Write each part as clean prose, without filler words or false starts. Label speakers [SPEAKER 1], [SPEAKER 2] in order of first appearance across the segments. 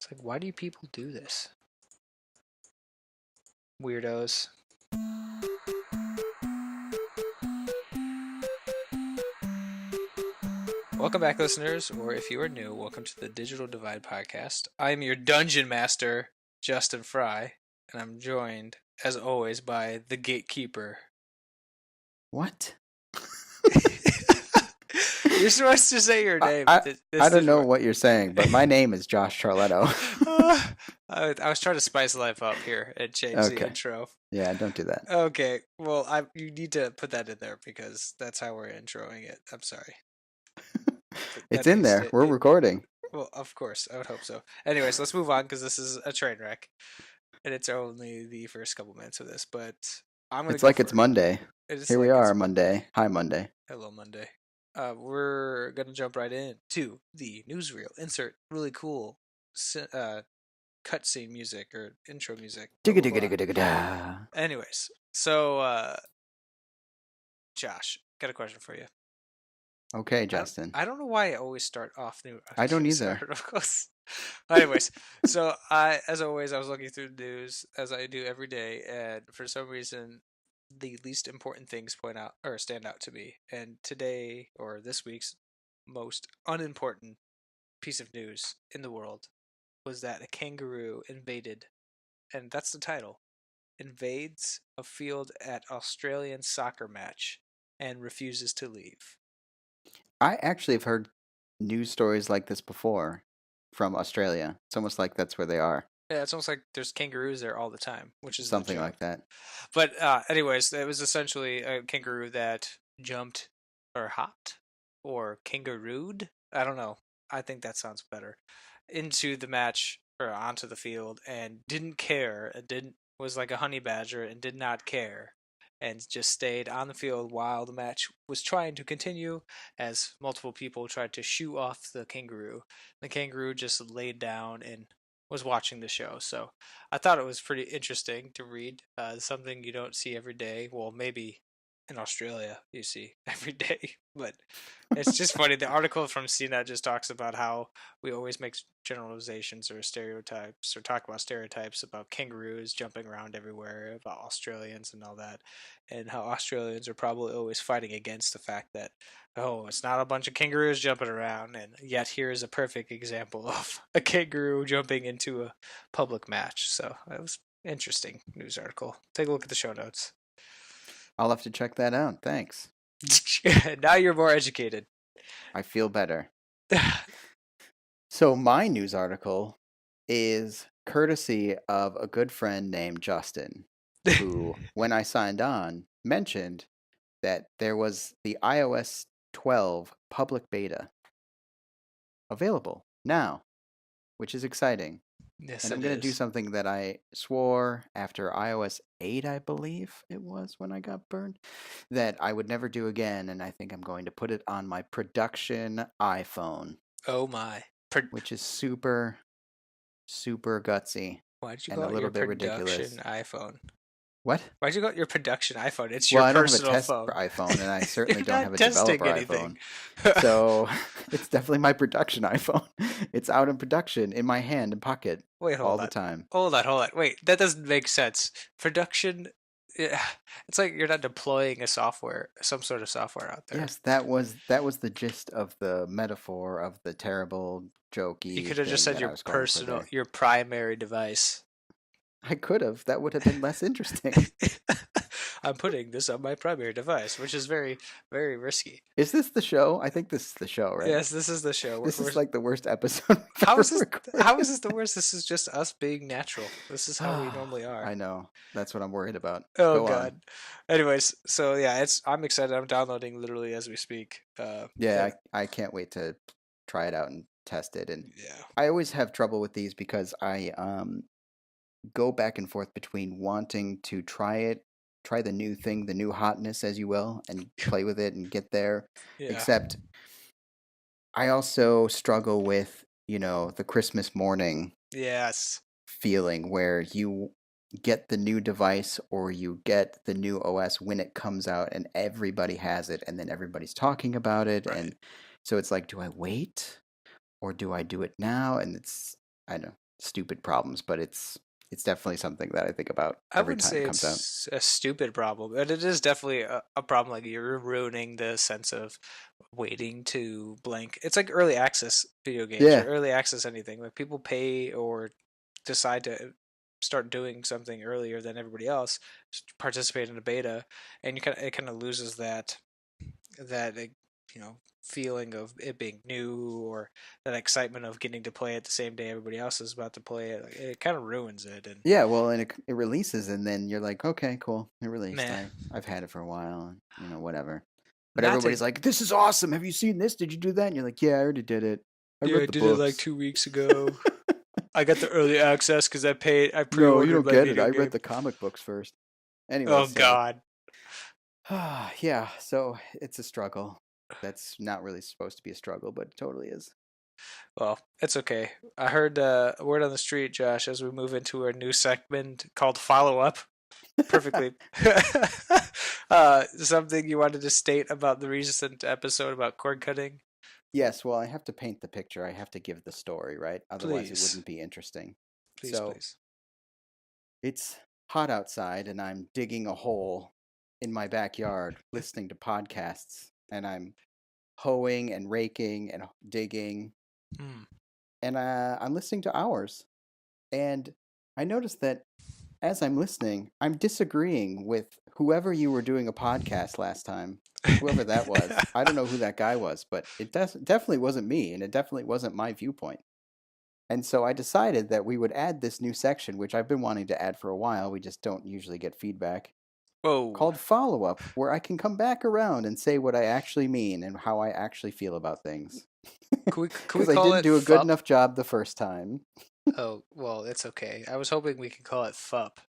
[SPEAKER 1] It's like, why do people do this? Weirdos. Welcome back, listeners, or if you are new, welcome to the Digital Divide podcast. I'm your dungeon master, Justin Fry, and I'm joined, as always, by the gatekeeper.
[SPEAKER 2] What?
[SPEAKER 1] You're supposed to say your name.
[SPEAKER 2] I don't know what you're saying, but my name is Josh Charletto.
[SPEAKER 1] I was trying to spice life up here and change the intro.
[SPEAKER 2] Yeah, don't do that.
[SPEAKER 1] Okay, well, you need to put that in there because that's how we're introing it. I'm sorry.
[SPEAKER 2] It's in there. We're recording.
[SPEAKER 1] Well, of course. I would hope so. Anyways, let's move on because this is a train wreck. And it's only the first couple minutes of this, but I'm going to
[SPEAKER 2] It's like it's Monday. Here we are, Monday. Hi, Monday.
[SPEAKER 1] Hello, Monday. We're going to jump right in to the newsreel. Insert really cool cutscene music or intro music. Anyways, so Josh, got a question for you.
[SPEAKER 2] Okay, Justin.
[SPEAKER 1] I don't know why I always start off new.
[SPEAKER 2] I don't either.
[SPEAKER 1] Anyways, so as always, I was looking through the news as I do every day, and for some reason, the least important things stand out to me. And today, or this week's most unimportant piece of news in the world was that a kangaroo invaded, and that's the title, invades a field at Australian soccer match and refuses to leave.
[SPEAKER 2] I actually have heard news stories like this before from Australia. It's almost like that's where they are.
[SPEAKER 1] Yeah, it's almost like there's kangaroos there all the time, which is
[SPEAKER 2] something like that.
[SPEAKER 1] But anyways, it was essentially a kangaroo that jumped or hopped or kangarooed. I don't know. I think that sounds better. Into the match or onto the field and didn't care. Was like a honey badger and did not care. And just stayed on the field while the match was trying to continue as multiple people tried to shoo off the kangaroo. The kangaroo just laid down and was watching the show. So I thought it was pretty interesting to read. Something you don't see every day. Well, maybe in Australia you see every day, but it's just funny. The article from CNET just talks about how we always make generalizations or stereotypes or talk about stereotypes about kangaroos jumping around everywhere, about Australians and all that, and how Australians are probably always fighting against the fact that, oh, it's not a bunch of kangaroos jumping around, and yet here is a perfect example of a kangaroo jumping into a public match. So it was an interesting news article. Take a look at the show notes.
[SPEAKER 2] I'll have to check that out. Thanks.
[SPEAKER 1] Now you're more educated.
[SPEAKER 2] I feel better. So my news article is courtesy of a good friend named Justin, who, when I signed on, mentioned that there was the iOS 12 public beta available now, which is exciting.
[SPEAKER 1] Yes,
[SPEAKER 2] and I'm going to do something that I swore after iOS 8, I believe it was when I got burned, that I would never do again, and I think I'm going to put it on my production iPhone.
[SPEAKER 1] Oh my.
[SPEAKER 2] Which is super, super gutsy.
[SPEAKER 1] Why'd you call it your production iPhone?
[SPEAKER 2] What?
[SPEAKER 1] Why'd you call it your production iPhone? It's your personal phone.
[SPEAKER 2] I don't have a test for iPhone, and I certainly don't have a developer iPhone. So it's definitely my production iPhone. It's out in production, in my hand, in pocket, all the time.
[SPEAKER 1] Hold on. Wait, that doesn't make sense. Production, it's like you're not deploying some sort of software out there.
[SPEAKER 2] Yes, that was the gist of the metaphor of the terrible jokey.
[SPEAKER 1] You could have just said your primary device.
[SPEAKER 2] I could have. That would have been less interesting.
[SPEAKER 1] I'm putting this on my primary device, which is very, very risky.
[SPEAKER 2] Is this the show? I think this is the show, right?
[SPEAKER 1] Yes, this is the show.
[SPEAKER 2] This is like the worst episode.
[SPEAKER 1] How is this the worst? This is just us being natural. This is how we normally are.
[SPEAKER 2] I know. That's what I'm worried about.
[SPEAKER 1] Oh, God. Anyways, so yeah, I'm excited. I'm downloading literally as we speak.
[SPEAKER 2] I can't wait to try it out and test it. And I always have trouble with these because I go back and forth between wanting to try the new thing, the new hotness, as you will, and play with it and get there. Yeah. Except I also struggle with, the Christmas morning feeling where you get the new device or you get the new OS when it comes out and everybody has it and then everybody's talking about it. Right. And so it's like, do I wait or do I do it now? And I don't know. stupid problems, but it's definitely something that I think about
[SPEAKER 1] I
[SPEAKER 2] every
[SPEAKER 1] wouldn't
[SPEAKER 2] time it
[SPEAKER 1] say
[SPEAKER 2] comes out.
[SPEAKER 1] it's a stupid problem, but it is definitely a problem. Like you're ruining the sense of waiting to blank. It's like early access video games or
[SPEAKER 2] Yeah.
[SPEAKER 1] early access anything. Like people pay or decide to start doing something earlier than everybody else, participate in a beta, and it kind of loses that feeling of it being new or that excitement of getting to play it the same day everybody else is about to play it. Like, it kind of ruins it. And
[SPEAKER 2] Yeah, well, and it releases, and then you're like, okay, cool, it released.
[SPEAKER 1] meh,
[SPEAKER 2] I've had it for a while, whatever. But
[SPEAKER 1] not to
[SPEAKER 2] everybody's like, this is awesome. Have you seen this? Did you do that? And you're like, yeah, I already did it. I
[SPEAKER 1] yeah, I
[SPEAKER 2] read the
[SPEAKER 1] did it like
[SPEAKER 2] books.
[SPEAKER 1] 2 weeks ago. I got the early access because I
[SPEAKER 2] No, you
[SPEAKER 1] pre-ordered
[SPEAKER 2] don't
[SPEAKER 1] my
[SPEAKER 2] get it.
[SPEAKER 1] video
[SPEAKER 2] I read
[SPEAKER 1] game.
[SPEAKER 2] the comic books first. Anyway,
[SPEAKER 1] Oh
[SPEAKER 2] so
[SPEAKER 1] God.
[SPEAKER 2] yeah, so it's a struggle. That's not really supposed to be a struggle, but it totally is.
[SPEAKER 1] Well, it's okay. I heard a word on the street, Josh, as we move into our new segment called Follow Up. Perfectly. Something you wanted to state about the recent episode about cord cutting?
[SPEAKER 2] Yes, well, I have to paint the picture. I have to give the story, right? Otherwise, it
[SPEAKER 1] Please.
[SPEAKER 2] wouldn't be interesting.
[SPEAKER 1] Please,
[SPEAKER 2] So
[SPEAKER 1] please.
[SPEAKER 2] it's hot outside, and I'm digging a hole in my backyard, listening to podcasts, and I'm hoeing and raking and digging,
[SPEAKER 1] Hmm.
[SPEAKER 2] and I'm listening to ours. And I noticed that as I'm listening, I'm disagreeing with whoever you were doing a podcast last time, whoever that was. I don't know who that guy was, but it definitely wasn't me, and it definitely wasn't my viewpoint. And so I decided that we would add this new section, which I've been wanting to add for a while. We just don't usually get feedback,
[SPEAKER 1] Whoa.
[SPEAKER 2] called Follow Up, where I can come back around and say what I actually mean and how I actually feel about things.
[SPEAKER 1] Can we
[SPEAKER 2] Because I
[SPEAKER 1] call
[SPEAKER 2] didn't
[SPEAKER 1] it
[SPEAKER 2] do a good
[SPEAKER 1] FUP?
[SPEAKER 2] enough job the first time.
[SPEAKER 1] Oh, well, it's okay. I was hoping we could call it FUP.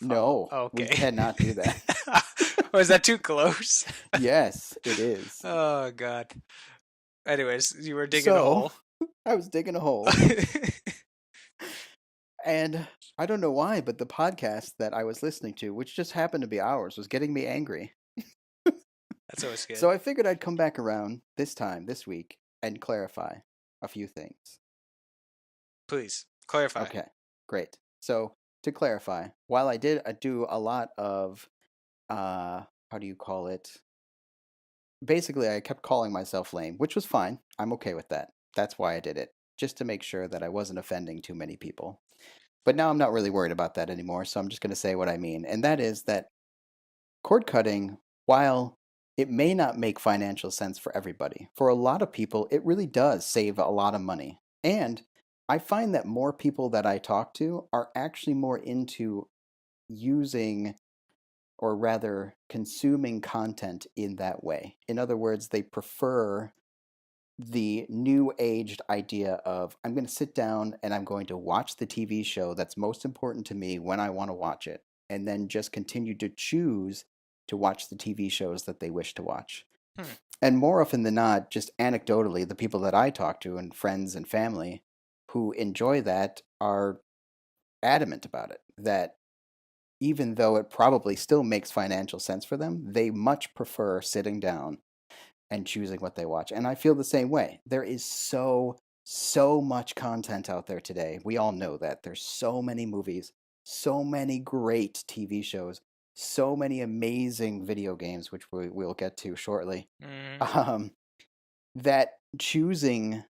[SPEAKER 1] Follow.
[SPEAKER 2] No, we
[SPEAKER 1] Okay.
[SPEAKER 2] cannot do that.
[SPEAKER 1] Was that too close?
[SPEAKER 2] Yes, it is.
[SPEAKER 1] Oh God. Anyways, you were digging a
[SPEAKER 2] So
[SPEAKER 1] hole.
[SPEAKER 2] I was digging a hole, and I don't know why, but the podcast that I was listening to, which just happened to be ours, was getting me angry.
[SPEAKER 1] That's always good.
[SPEAKER 2] So I figured I'd come back around this week, and clarify a few things.
[SPEAKER 1] Please clarify.
[SPEAKER 2] Okay, great. So to clarify, while I do a lot of how do you call it? Basically, I kept calling myself lame, which was fine. I'm okay with that. That's why I did it, just to make sure that I wasn't offending too many people. But now I'm not really worried about that anymore, so I'm just going to say what I mean. And that is that cord cutting, while it may not make financial sense for everybody, for a lot of people, it really does save a lot of money. And I find that more people that I talk to are actually more into using, or rather consuming, content in that way. In other words, they prefer the new aged idea of I'm going to sit down and I'm going to watch the TV show that's most important to me when I want to watch it, and then just continue to choose to watch the TV shows that they wish to watch.
[SPEAKER 1] Hmm.
[SPEAKER 2] And more often than not, just anecdotally, the people that I talk to and friends and family who enjoy that are adamant about it. That even though it probably still makes financial sense for them, they much prefer sitting down and choosing what they watch. And I feel the same way. There is so much content out there today. We all know that. There's so many movies, so many great TV shows, so many amazing video games, which we'll get to shortly.
[SPEAKER 1] Mm.
[SPEAKER 2] That choosing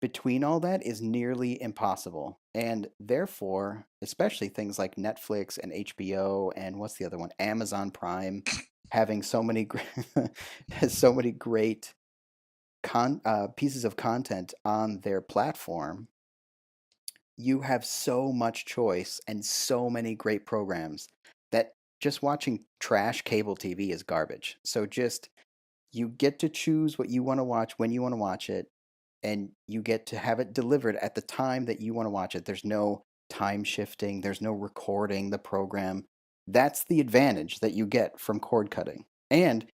[SPEAKER 2] between all that is nearly impossible. And therefore, especially things like Netflix and HBO and what's the other one? Amazon Prime, having so many so many great pieces of content on their platform, you have so much choice and so many great programs that just watching trash cable TV is garbage. So just you get to choose what you want to watch when you want to watch it, and you get to have it delivered at the time that you want to watch it. There's no time shifting, there's no recording the program. That's the advantage that you get from cord cutting. And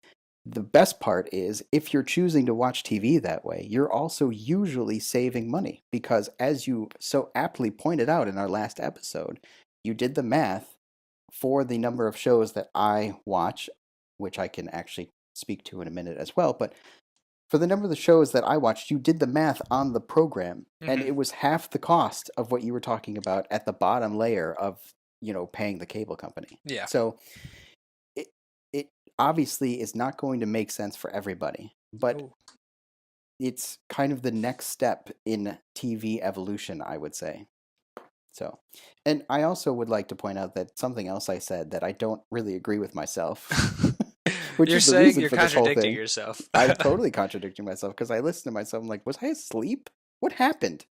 [SPEAKER 2] the best part is if you're choosing to watch TV that way, you're also usually saving money because, as you so aptly pointed out in our last episode, you did the math for the number of shows that I watch, which I can actually speak to in a minute as well. But for the number of the shows that I watched, you did the math on the program, and
[SPEAKER 1] Mm-hmm.
[SPEAKER 2] it was half the cost of what you were talking about at the bottom layer of, paying the cable company.
[SPEAKER 1] Yeah.
[SPEAKER 2] So it it obviously is not going to make sense for everybody, but
[SPEAKER 1] Oh.
[SPEAKER 2] it's kind of the next step in TV evolution, I would say. So, and I also would like to point out that something else I said that I don't really agree with myself, which
[SPEAKER 1] You're
[SPEAKER 2] is the
[SPEAKER 1] saying
[SPEAKER 2] reason
[SPEAKER 1] you're
[SPEAKER 2] for this whole
[SPEAKER 1] contradicting
[SPEAKER 2] thing.
[SPEAKER 1] yourself.
[SPEAKER 2] I'm totally contradicting myself because I listened to myself. I'm like, was I asleep? What happened?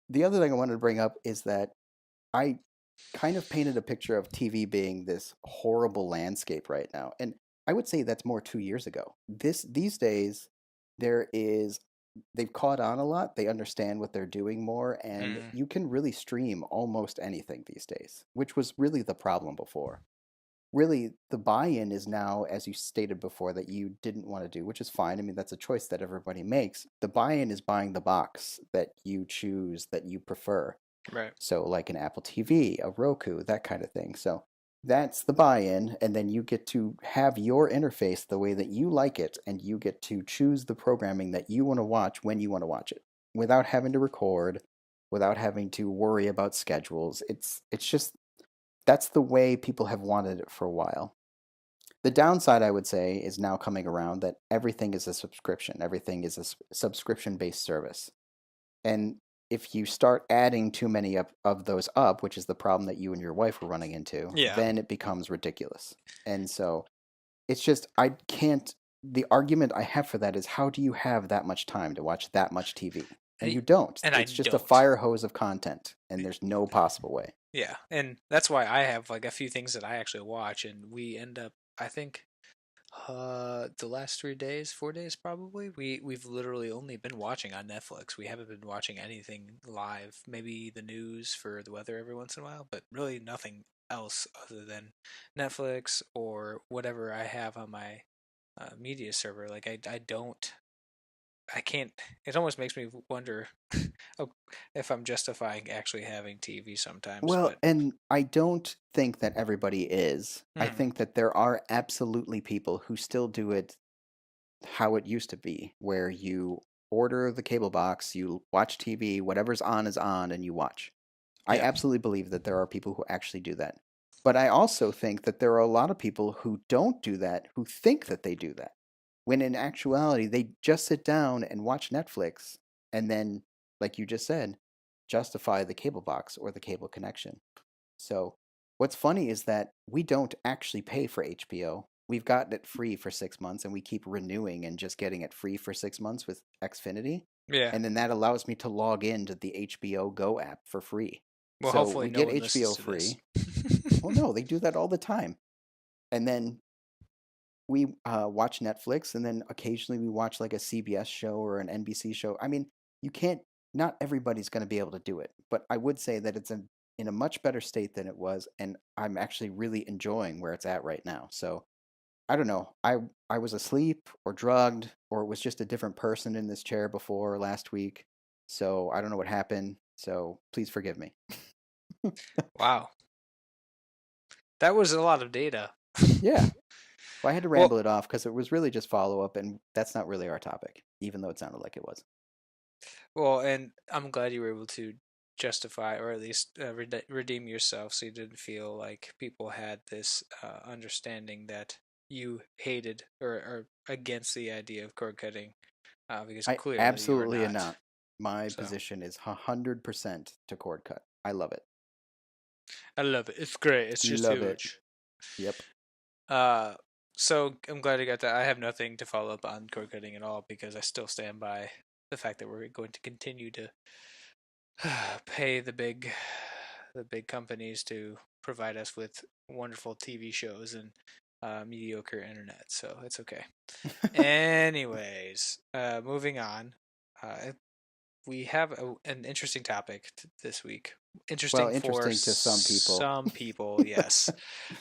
[SPEAKER 2] The other thing I wanted to bring up is that I kind of painted a picture of TV being this horrible landscape right now. And I would say that's more 2 years ago. These days, there is they've caught on a lot. They understand what they're doing more, and
[SPEAKER 1] Mm,
[SPEAKER 2] you can really stream almost anything these days, which was really the problem before. Really, the buy-in is now, as you stated before, that you didn't want to do, which is fine. I mean, that's a choice that everybody makes. The buy-in is buying the box that you choose, that you prefer.
[SPEAKER 1] right.
[SPEAKER 2] So, like an Apple TV, a Roku, that kind of thing. So, that's the buy in, and then you get to have your interface the way that you like it, and you get to choose the programming that you want to watch when you want to watch it without having to record, without having to worry about schedules. It's just that's the way people have wanted it for a while. The downside, I would say, is now coming around that everything is a subscription. Everything is a subscription based service. And if you start adding too many of those up, which is the problem that you and your wife were running into,
[SPEAKER 1] Yeah.
[SPEAKER 2] then it becomes ridiculous. And so it's just, I can't, the argument I have for that is how do you have that much time to watch that much TV? And
[SPEAKER 1] I-
[SPEAKER 2] you don't.
[SPEAKER 1] And I
[SPEAKER 2] It's just a
[SPEAKER 1] don't.
[SPEAKER 2] fire hose of content, and there's no possible way.
[SPEAKER 1] Yeah. And that's why I have like a few things that I actually watch, and we end up, I think, the last 3 days, 4 days probably, we've literally only been watching on Netflix. We haven't been watching anything live. Maybe the news for the weather every once in a while, but really nothing else other than Netflix or whatever I have on my media server. Like I don't, I can't. It almost makes me wonder if I'm justifying actually having TV sometimes.
[SPEAKER 2] Well,
[SPEAKER 1] But
[SPEAKER 2] and I don't think that everybody is. I
[SPEAKER 1] hmm,
[SPEAKER 2] think that there are absolutely people who still do it how it used to be, where you order the cable box, you watch TV, whatever's on is on, and you watch. I
[SPEAKER 1] yeah,
[SPEAKER 2] absolutely believe that there are people who actually do that. But I also think that there are a lot of people who don't do that, who think that they do that, when in actuality, they just sit down and watch Netflix and then, like you just said, justify the cable box or the cable connection. So, what's funny is that we don't actually pay for HBO. We've gotten it free for 6 months and we keep renewing and just getting it free for 6 months with Xfinity.
[SPEAKER 1] yeah.
[SPEAKER 2] And then that allows me to log into the HBO Go app for free.
[SPEAKER 1] Well,
[SPEAKER 2] So
[SPEAKER 1] hopefully
[SPEAKER 2] we
[SPEAKER 1] no
[SPEAKER 2] get
[SPEAKER 1] one listens
[SPEAKER 2] HBO
[SPEAKER 1] to this.
[SPEAKER 2] free. Well, no, they do that all the time. And then we watch Netflix, and then occasionally we watch like a CBS show or an NBC show. I mean, you can't, not everybody's going to be able to do it, but I would say that in a much better state than it was, and I'm actually really enjoying where it's at right now. So I don't know. I was asleep or drugged, or it was just a different person in this chair before last week. So I don't know what happened. So please forgive me.
[SPEAKER 1] Wow, that was a lot of data.
[SPEAKER 2] Yeah. Well, I had to
[SPEAKER 1] Well,
[SPEAKER 2] ramble it off because it was really just follow up, and that's not really our topic, even though it sounded like it was.
[SPEAKER 1] and I'm glad you were able to justify or at least redeem yourself, so you didn't feel like people had this understanding that you hated or against the idea of cord cutting, because
[SPEAKER 2] I
[SPEAKER 1] clearly you are
[SPEAKER 2] absolutely am
[SPEAKER 1] not.
[SPEAKER 2] not. My
[SPEAKER 1] So
[SPEAKER 2] position is 100% to cord cut. I love it.
[SPEAKER 1] I love it. It's great. It's just
[SPEAKER 2] Love it.
[SPEAKER 1] huge.
[SPEAKER 2] Yep.
[SPEAKER 1] Uh, so I'm glad you got that. I have nothing to follow up on cord cutting at all because I still stand by the fact that we're going to continue to pay the big companies to provide us with wonderful TV shows and mediocre internet. So it's okay. Anyways, moving on. We have an interesting topic this week.
[SPEAKER 2] Well,
[SPEAKER 1] Interesting for
[SPEAKER 2] interesting to some people.
[SPEAKER 1] some people, yes.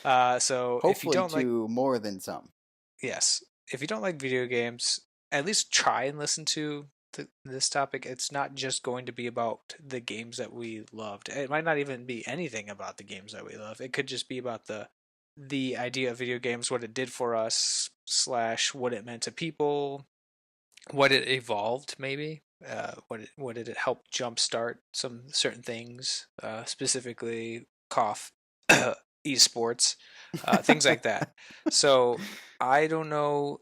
[SPEAKER 1] So if you
[SPEAKER 2] Hopefully
[SPEAKER 1] don't like,
[SPEAKER 2] to more than some.
[SPEAKER 1] yes, if you don't like video games, at least try and listen to this topic. It's not just going to be about the games that we loved. It might not even be anything about the games that we love. It could just be about the idea of video games, what it did for us, slash what it meant to people, what it evolved, maybe. What did it help jumpstart some certain things, specifically cough esports, things like that. So I don't know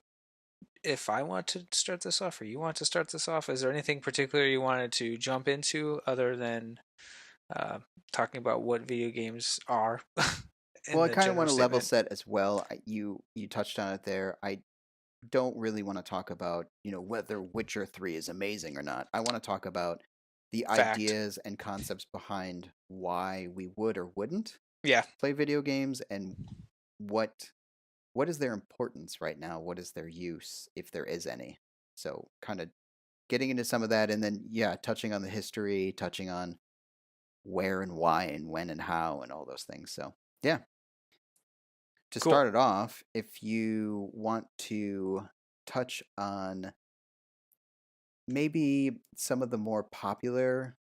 [SPEAKER 1] if I want to start this off or you want to start this off. Is there anything particular you wanted to jump into other than uh, talking about what video games are
[SPEAKER 2] Well,
[SPEAKER 1] in
[SPEAKER 2] I
[SPEAKER 1] the
[SPEAKER 2] kind of
[SPEAKER 1] general
[SPEAKER 2] want to level
[SPEAKER 1] statement?
[SPEAKER 2] set as well. You touched on it there. I don't really want to talk about, whether Witcher 3 is amazing or not. I want to talk about the
[SPEAKER 1] Fact.
[SPEAKER 2] ideas and concepts behind why we would or wouldn't
[SPEAKER 1] Yeah.
[SPEAKER 2] play video games, and what what is their importance right now? What is their use, if there is any? So, kind of getting into some of that, and then yeah, touching on the history, touching on where and why and when and how and all those things. So, yeah, to
[SPEAKER 1] Cool.
[SPEAKER 2] start it off, if you want to touch on maybe some of the more popular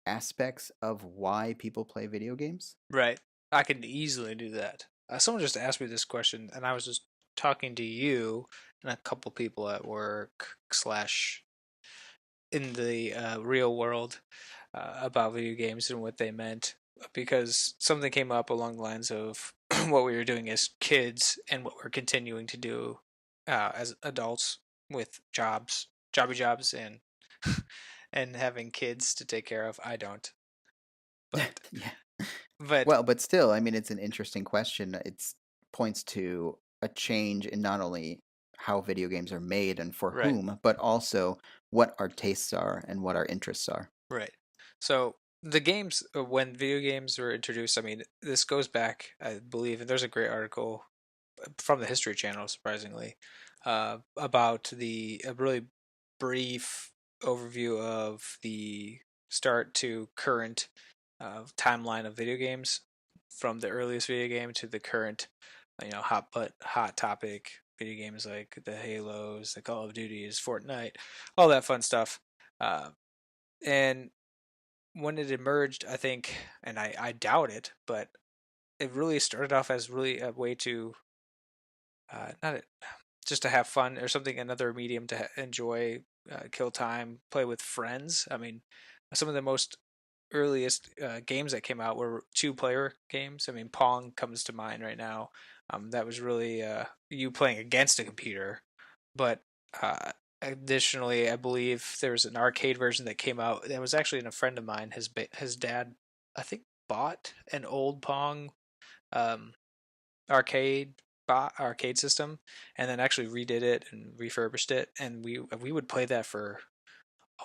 [SPEAKER 2] aspects of why people play video games.
[SPEAKER 1] Right. I can easily do that. Someone just asked me this question, and I was just talking to you and a couple people at work slash in the real world about video games and what they meant, because something came up along the lines of what we were doing as kids and what we're continuing to do as adults with jobby jobs, and and having kids to take care of. I don't, but
[SPEAKER 2] Yeah.
[SPEAKER 1] but
[SPEAKER 2] Well, but still, I mean, it's an interesting question. It points to a change in not only how video games are made and for
[SPEAKER 1] right.
[SPEAKER 2] whom, but also what our tastes are and what our interests are.
[SPEAKER 1] Right. So the games, when video games were introduced, I mean, this goes back, I believe, and there's a great article from the History Channel, surprisingly, about the a really brief overview of the start to current timeline of video games, from the earliest video game to the current, hot topic video games like the Halos, the Call of Duties, Fortnite, all that fun stuff. Uh, and when it emerged, I think, and I doubt it, but it really started off as really a way to not a, just to have fun or something, another medium to enjoy, kill time, play with friends. I mean, some of the most earliest games that came out were two-player games. I mean, Pong comes to mind right now. That was really you playing against a computer, but uh, additionally, I believe there was an arcade version that came out that was actually in a friend of mine. His dad, I think, bought an old Pong um, arcade arcade system, and then actually redid it and refurbished it, and we would play that for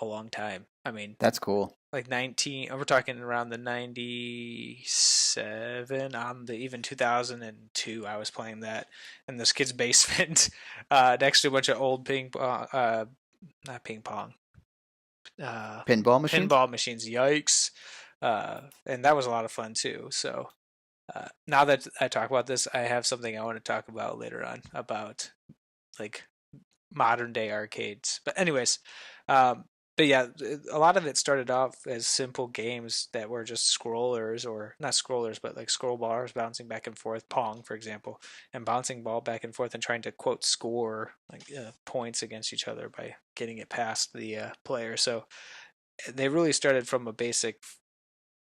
[SPEAKER 1] a long time. I mean,
[SPEAKER 2] That's cool.
[SPEAKER 1] like 19, we're talking around the 97, on the even 2002, I was playing that in this kid's basement, next to a bunch of old ping pong, not ping pong, uh
[SPEAKER 2] Pinball machines?
[SPEAKER 1] pinball machines. Yikes. And that was a lot of fun too. So now that I talk about this, I have something I want to talk about later on about like modern day arcades. But anyways, um, but yeah, a lot of it started off as simple games that were just scrollers, or not scrollers, but like scroll bars bouncing back and forth, Pong, for example, and bouncing ball back and forth and trying to quote score like points against each other by getting it past the player. So they really started from a basic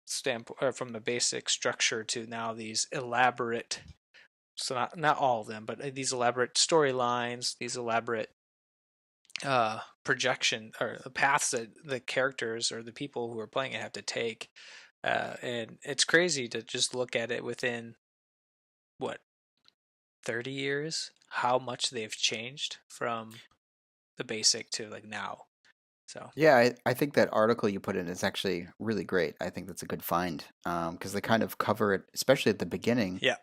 [SPEAKER 1] standpoint, or from the basic structure, to now these elaborate, so not all of them, but these elaborate storylines, these elaborate projection or paths that the characters or the people who are playing it have to take. And it's crazy to just look at it within what, 30 years, how much they've changed from the basic to like now. So
[SPEAKER 2] Yeah, I think that article you put in is actually really great. I think that's a good find because they kind of cover it, especially at the beginning.
[SPEAKER 1] yeah.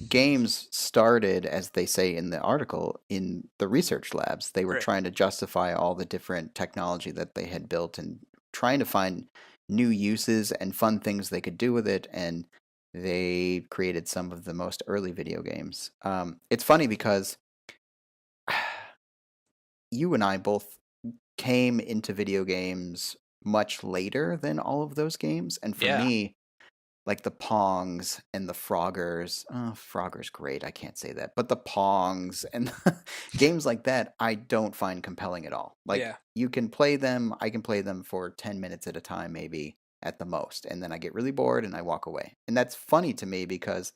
[SPEAKER 2] Games started, as they say in the article, in the research labs. They were
[SPEAKER 1] Right.
[SPEAKER 2] trying to justify all the different technology that they had built and trying to find new uses and fun things they could do with it. And they created some of the most early video games. It's funny because you and I both came into video games much later than all of those games. And for
[SPEAKER 1] Yeah.
[SPEAKER 2] me, like the Pongs and the Froggers. Oh, Frogger's great. I can't say that. But the Pongs and games like that, I don't find compelling at all. Like
[SPEAKER 1] Yeah.
[SPEAKER 2] you can play them, I can play them for 10 minutes at a time maybe at the most, and then I get really bored and I walk away. And that's funny to me because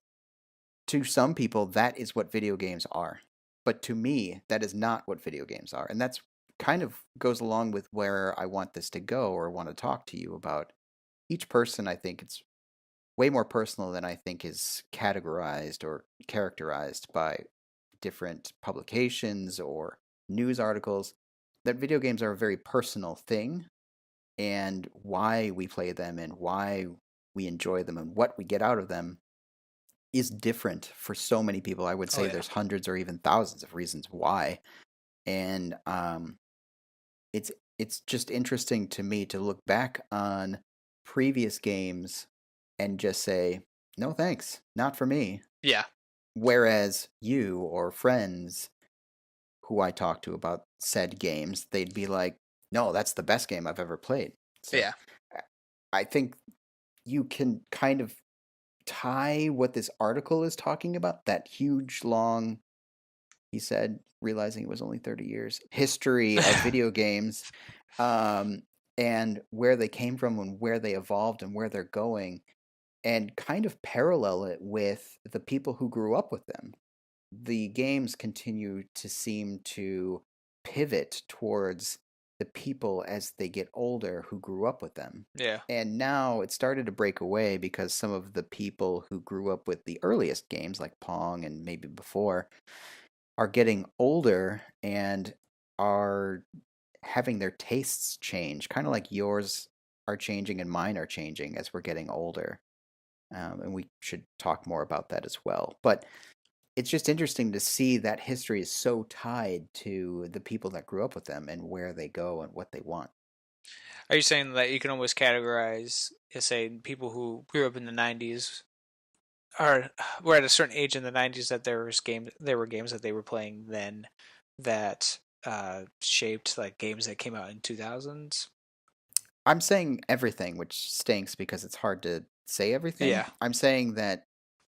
[SPEAKER 2] to some people that is what video games are. But to me, that is not what video games are. And that's kind of goes along with where I want this to go or want to talk to you about. Each person, I think it's way more personal than I think is categorized or characterized by different publications or news articles. That video games are a very personal thing, and why we play them and why we enjoy them and what we get out of them is different for so many people. I would
[SPEAKER 1] Oh
[SPEAKER 2] say
[SPEAKER 1] yeah.
[SPEAKER 2] there's hundreds or even thousands of reasons why. And it's it's just interesting to me to look back on previous games and just say, no thanks, not for me.
[SPEAKER 1] Yeah.
[SPEAKER 2] Whereas you or friends who I talk to about said games, they'd be like, no, that's the best game I've ever played. So
[SPEAKER 1] Yeah.
[SPEAKER 2] I think you can kind of tie what this article is talking about, that huge, long, he said, realizing it was only 30 years, history of video games, and where they came from and where they evolved and where they're going, and kind of parallel it with the people who grew up with them. The games continue to seem to pivot towards the people as they get older who grew up with them.
[SPEAKER 1] Yeah.
[SPEAKER 2] And now it started to break away because some of the people who grew up with the earliest games, like Pong and maybe before, are getting older and are having their tastes change, kind of like yours are changing and mine are changing as we're getting older. And we should talk more about that as well. But it's just interesting to see that history is so tied to the people that grew up with them and where they go and what they want.
[SPEAKER 1] Are you saying that you can almost categorize, say, people who grew up in the '90s, or were at a certain age in the '90s, that there were games that they were playing then that shaped like games that came out in 2000s?
[SPEAKER 2] I'm saying everything, which stinks because it's hard to say everything.
[SPEAKER 1] Yeah.
[SPEAKER 2] I'm saying that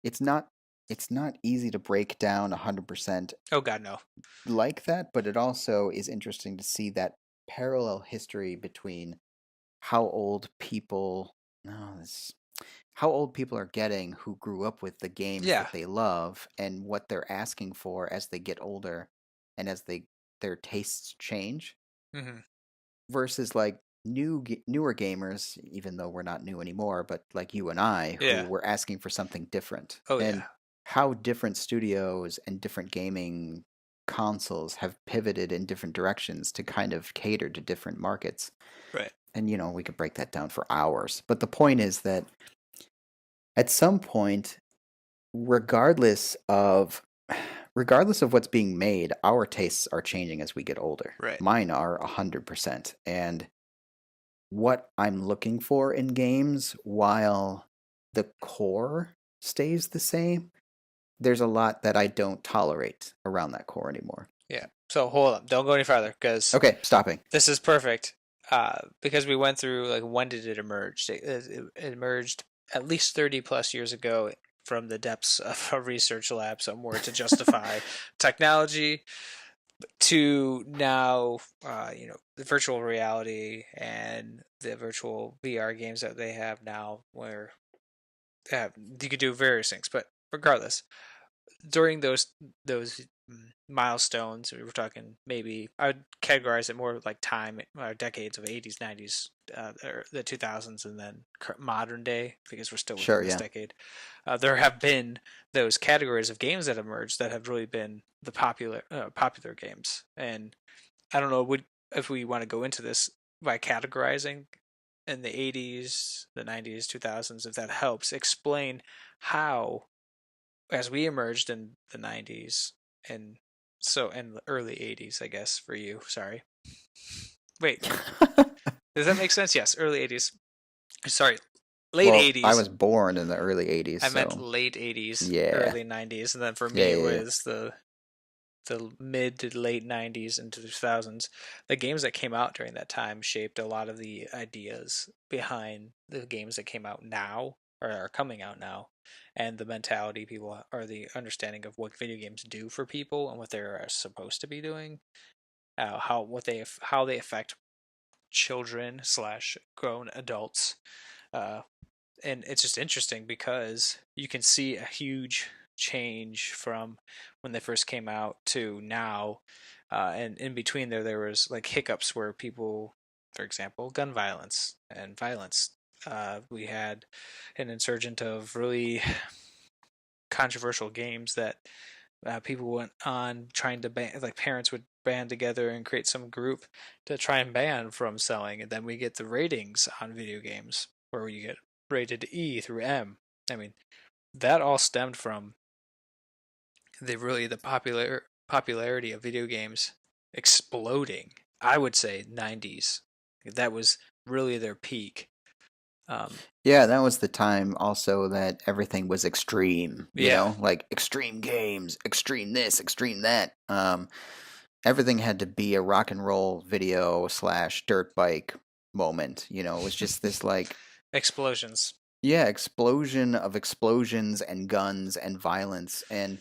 [SPEAKER 2] it's not it's not easy to break down 100%
[SPEAKER 1] Oh God, no.
[SPEAKER 2] like that, but it also is interesting to see that parallel history between how old people no, this how old people are getting who grew up with the games
[SPEAKER 1] Yeah.
[SPEAKER 2] that they love and what they're asking for as they get older and as their tastes change
[SPEAKER 1] Hmm.
[SPEAKER 2] versus like newer gamers, even though we're not new anymore, but like you and I who
[SPEAKER 1] Yeah.
[SPEAKER 2] were asking for something different.
[SPEAKER 1] Oh
[SPEAKER 2] And
[SPEAKER 1] yeah.
[SPEAKER 2] how different studios and different gaming consoles have pivoted in different directions to kind of cater to different markets.
[SPEAKER 1] Right.
[SPEAKER 2] And we could break that down for hours. But the point is that at some point, regardless of regardless of what's being made, our tastes are changing as we get older.
[SPEAKER 1] Right.
[SPEAKER 2] Mine are 100%. And what I'm looking for in games, while the core stays the same, there's a lot that I don't tolerate around that core anymore.
[SPEAKER 1] Yeah. So hold on, don't go any farther because
[SPEAKER 2] Okay, stopping.
[SPEAKER 1] this is perfect. Because we went through like when did it emerge? It emerged at least 30 plus years ago from the depths of a research lab somewhere to justify technology to now, the virtual reality and the virtual VR games that they have now, where you could do various things. But regardless, during those milestones, we were talking, maybe I would categorize it more like time, decades of '80s, '90s, or the 2000s, and then modern day, because we're still within
[SPEAKER 2] Sure,
[SPEAKER 1] this
[SPEAKER 2] yeah.
[SPEAKER 1] decade. There have been those categories of games that emerged that have really been the popular games, and I don't know if we want to go into this by categorizing in the '80s, the '90s, 2000s, if that helps explain how, as we emerged in the '90s, and so in the early '80s, I guess for you. Sorry. Wait, does that make sense? Yes, early '80s. Sorry, late
[SPEAKER 2] Well, I
[SPEAKER 1] '80s.
[SPEAKER 2] was born in the early 80s,
[SPEAKER 1] I meant
[SPEAKER 2] so
[SPEAKER 1] late '80s,
[SPEAKER 2] yeah.
[SPEAKER 1] early '90s, and then for
[SPEAKER 2] Yeah,
[SPEAKER 1] me it
[SPEAKER 2] yeah, yeah.
[SPEAKER 1] was the mid to late '90s into 2000s. The games that came out during that time shaped a lot of the ideas behind the games that came out now, are coming out now, and the mentality people or the understanding of what video games do for people and what they're supposed to be doing, how they affect children slash grown adults, uh, and it's just interesting because you can see a huge change from when they first came out to now, and in between there was like hiccups where people, for example, gun violence and violence. We had an insurgent of really controversial games that people went on trying to ban, like parents would band together and create some group to try and ban from selling, and then we get the ratings on video games where you get rated E through M. I mean, that all stemmed from the popularity of video games exploding. I would say 90s. That was really their peak.
[SPEAKER 2] Yeah, that was the time also that everything was extreme,
[SPEAKER 1] Yeah,
[SPEAKER 2] like extreme games, extreme this, extreme that. Everything had to be a rock and roll video / dirt bike moment. It was just this like
[SPEAKER 1] explosions.
[SPEAKER 2] yeah, explosion of explosions and guns and violence. And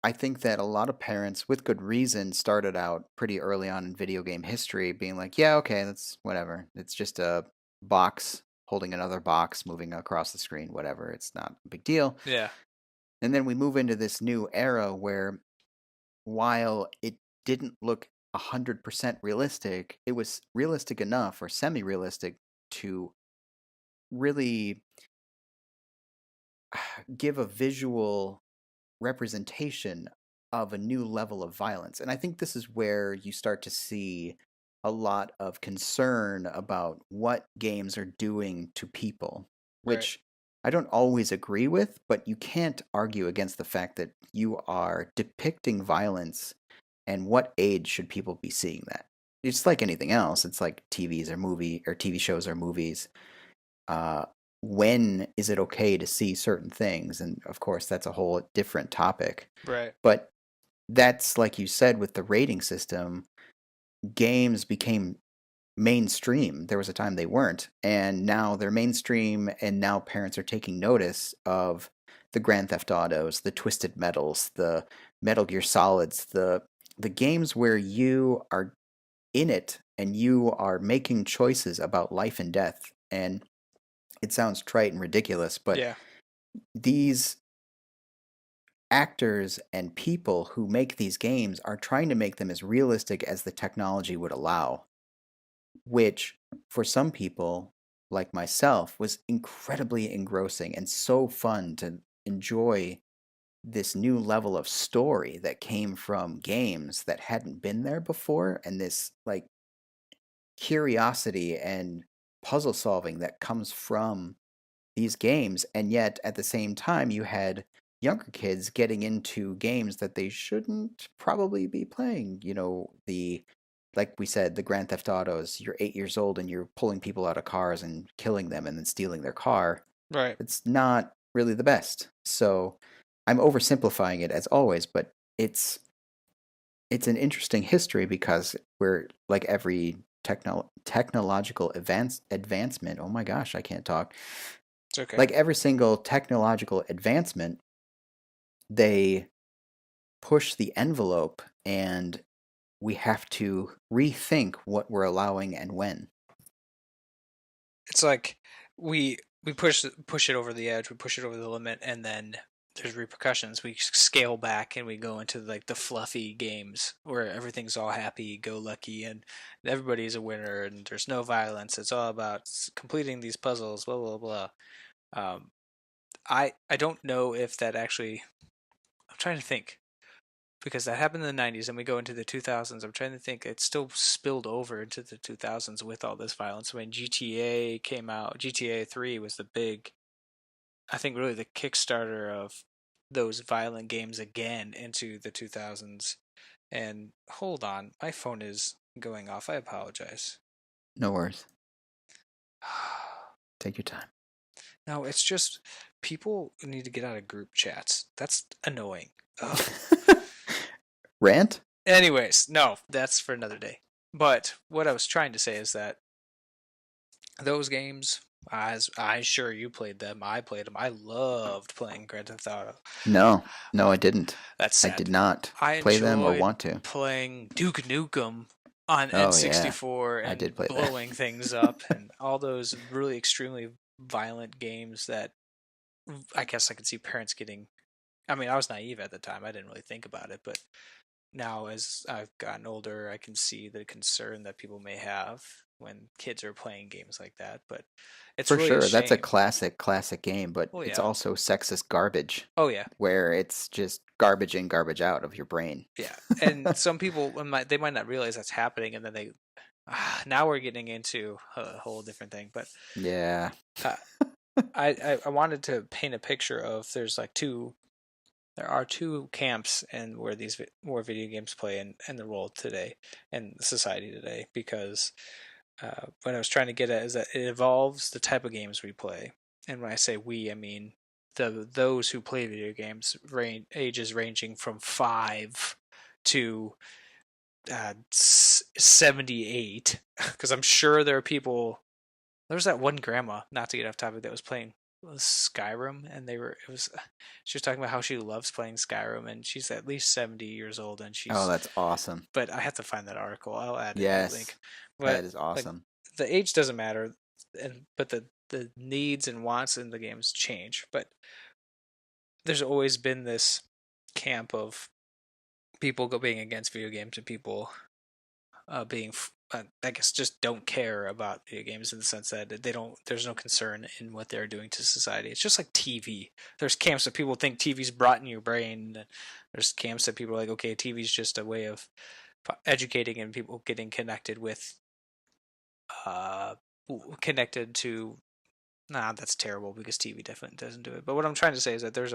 [SPEAKER 2] I think that a lot of parents, with good reason, started out pretty early on in video game history being like, yeah, okay, that's whatever. It's just a box holding another box moving across the screen, whatever. It's not a big deal.
[SPEAKER 1] Yeah.
[SPEAKER 2] And then we move into this new era where while it didn't look 100% realistic, it was realistic enough or semi-realistic to really give a visual representation of a new level of violence. And I think this is where you start to see a lot of concern about what games are doing to people,
[SPEAKER 1] Right.
[SPEAKER 2] which I don't always agree with, but you can't argue against the fact that you are depicting violence, and what age should people be seeing that? It's like anything else. It's like TV shows or movies. Uh, when is it okay to see certain things? And of course, that's a whole different topic.
[SPEAKER 1] Right.
[SPEAKER 2] But that's like you said with the rating system, games became mainstream. There was a time they weren't, and now they're mainstream, and now parents are taking notice of the Grand Theft Autos, the Twisted Metals, the Metal Gear Solids, the games where you are in it and you are making choices about life and death. And it sounds trite and ridiculous, but
[SPEAKER 1] Yeah.
[SPEAKER 2] these actors and people who make these games are trying to make them as realistic as the technology would allow, which for some people, like myself, was incredibly engrossing and so fun to enjoy this new level of story that came from games that hadn't been there before, and this like curiosity and puzzle solving that comes from these games. And yet at the same time you had younger kids getting into games that they shouldn't probably be playing. The like we said, the Grand Theft Autos, you're 8 years old and you're pulling people out of cars and killing them and then stealing their car.
[SPEAKER 1] Right.
[SPEAKER 2] It's not really the best. So I'm oversimplifying it as always, but it's an interesting history because we're like every technological advancement. Oh my gosh, I can't talk.
[SPEAKER 1] It's okay.
[SPEAKER 2] Like every single technological advancement, they push the envelope, and we have to rethink what we're allowing and when.
[SPEAKER 1] It's like we push it over the edge, we push it over the limit, and then there's repercussions. We scale back and we go into like the fluffy games where everything's all happy go lucky and everybody's a winner and there's no violence. It's all about completing these puzzles. Blah blah blah. I don't know if that actually. I'm trying to think because that happened in the 90s and we go into the 2000s. I'm trying to think it still spilled over into the 2000s with all this violence. When GTA came out, GTA 3 was the big, I think really the kickstarter of those violent games again into the 2000s. And hold on, my phone is going off. I apologize.
[SPEAKER 2] No worries. Take your time.
[SPEAKER 1] No, it's just people need to get out of group chats. That's annoying.
[SPEAKER 2] Rant?
[SPEAKER 1] Anyways, no, that's for another day. But what I was trying to say is that those games I sure you played them. I played them. I loved playing Grand Theft Auto.
[SPEAKER 2] No, no,
[SPEAKER 1] Uh,
[SPEAKER 2] I didn't.
[SPEAKER 1] that's
[SPEAKER 2] I
[SPEAKER 1] sad.
[SPEAKER 2] did not
[SPEAKER 1] I
[SPEAKER 2] play them or
[SPEAKER 1] enjoyed
[SPEAKER 2] want to.
[SPEAKER 1] playing Duke Nukem on
[SPEAKER 2] Oh yeah,
[SPEAKER 1] N64
[SPEAKER 2] I
[SPEAKER 1] and
[SPEAKER 2] did play that.
[SPEAKER 1] blowing things up and all those really extremely violent games that I guess I could see parents getting. I mean, I was naive at the time. I didn't really think about it, but now as I've gotten older, I can see the concern that people may have when kids are playing games like that. But it's
[SPEAKER 2] For
[SPEAKER 1] really a
[SPEAKER 2] sure, that's a
[SPEAKER 1] shame.
[SPEAKER 2] classic game, but
[SPEAKER 1] Oh
[SPEAKER 2] it's
[SPEAKER 1] yeah.
[SPEAKER 2] also sexist garbage,
[SPEAKER 1] Oh yeah.
[SPEAKER 2] where it's just garbage in, garbage out of your brain.
[SPEAKER 1] Yeah. And some people they might not realize that's happening, and then they now we're getting into a whole different thing. But
[SPEAKER 2] Yeah.
[SPEAKER 1] uh, I wanted to paint a picture of there are two camps and where these more video games play in the world today in society today because what I was trying to get at is that it evolves the type of games we play, and when I say we, I mean those who play video games ages ranging from 5 to 78 because I'm sure there are people. There was that one grandma, not to get off topic, that was playing Skyrim, and she was talking about how she loves playing Skyrim, and she's at least 70 years old, and
[SPEAKER 2] Oh,
[SPEAKER 1] she's.
[SPEAKER 2] that's awesome.
[SPEAKER 1] But I have to find that article. I'll add a link.
[SPEAKER 2] Yes,
[SPEAKER 1] But
[SPEAKER 2] that is
[SPEAKER 1] like
[SPEAKER 2] awesome.
[SPEAKER 1] the age doesn't matter, but the needs and wants in the games change. But there's always been this camp of people being against video games and people being I guess just don't care about video games in the sense that they don't. There's no concern in what they're doing to society. It's just like TV. There's camps that people think TV's brought in your brain. There's camps that people are like, okay, TV's just a way of educating and people getting connected with, uh, connected to. Nah, that's terrible because TV definitely doesn't do it. But what I'm trying to say is that there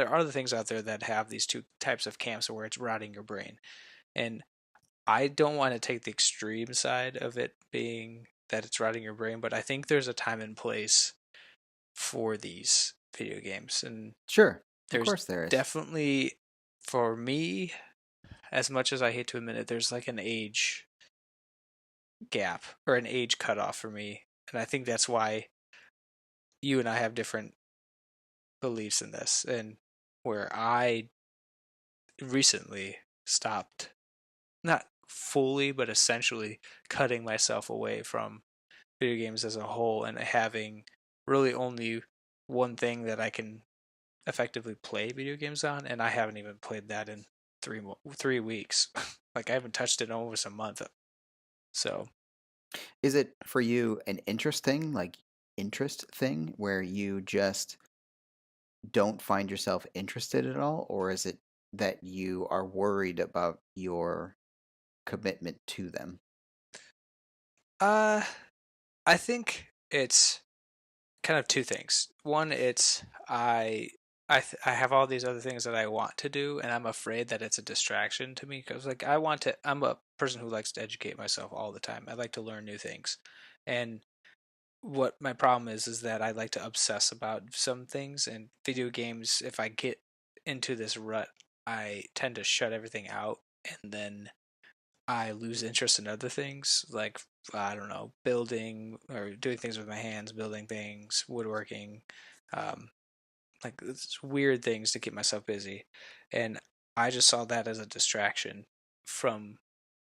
[SPEAKER 1] are other things out there that have these two types of camps where it's rotting your brain, and I don't want to take the extreme side of it being that it's rotting your brain, but I think there's a time and place for these video games. And
[SPEAKER 2] Sure, of
[SPEAKER 1] there's
[SPEAKER 2] course there is.
[SPEAKER 1] definitely, for me, as much as I hate to admit it, there's like an age gap or an age cutoff for me. And I think that's why you and I have different beliefs in this. And where I recently stopped, not fully, but essentially cutting myself away from video games as a whole and having really only one thing that I can effectively play video games on, and I haven't even played that in 3 weeks. Like I haven't touched it in almost a month. So
[SPEAKER 2] Is it for you an interest thing, where you just don't find yourself interested at all, or is it that you are worried about your commitment to them?
[SPEAKER 1] uh I think it's kind of two things. One, it's I have all these other things that I want to do, and I'm afraid that it's a distraction to me because like I want to. I'm a person who likes to educate myself all the time. I like to learn new things, and what my problem is that I like to obsess about some things and video games. If I get into this rut, I tend to shut everything out, and then I lose interest in other things like I don't know, building or doing things with my hands, building things, woodworking, um, like it's weird things to keep myself busy. And I just saw that as a distraction from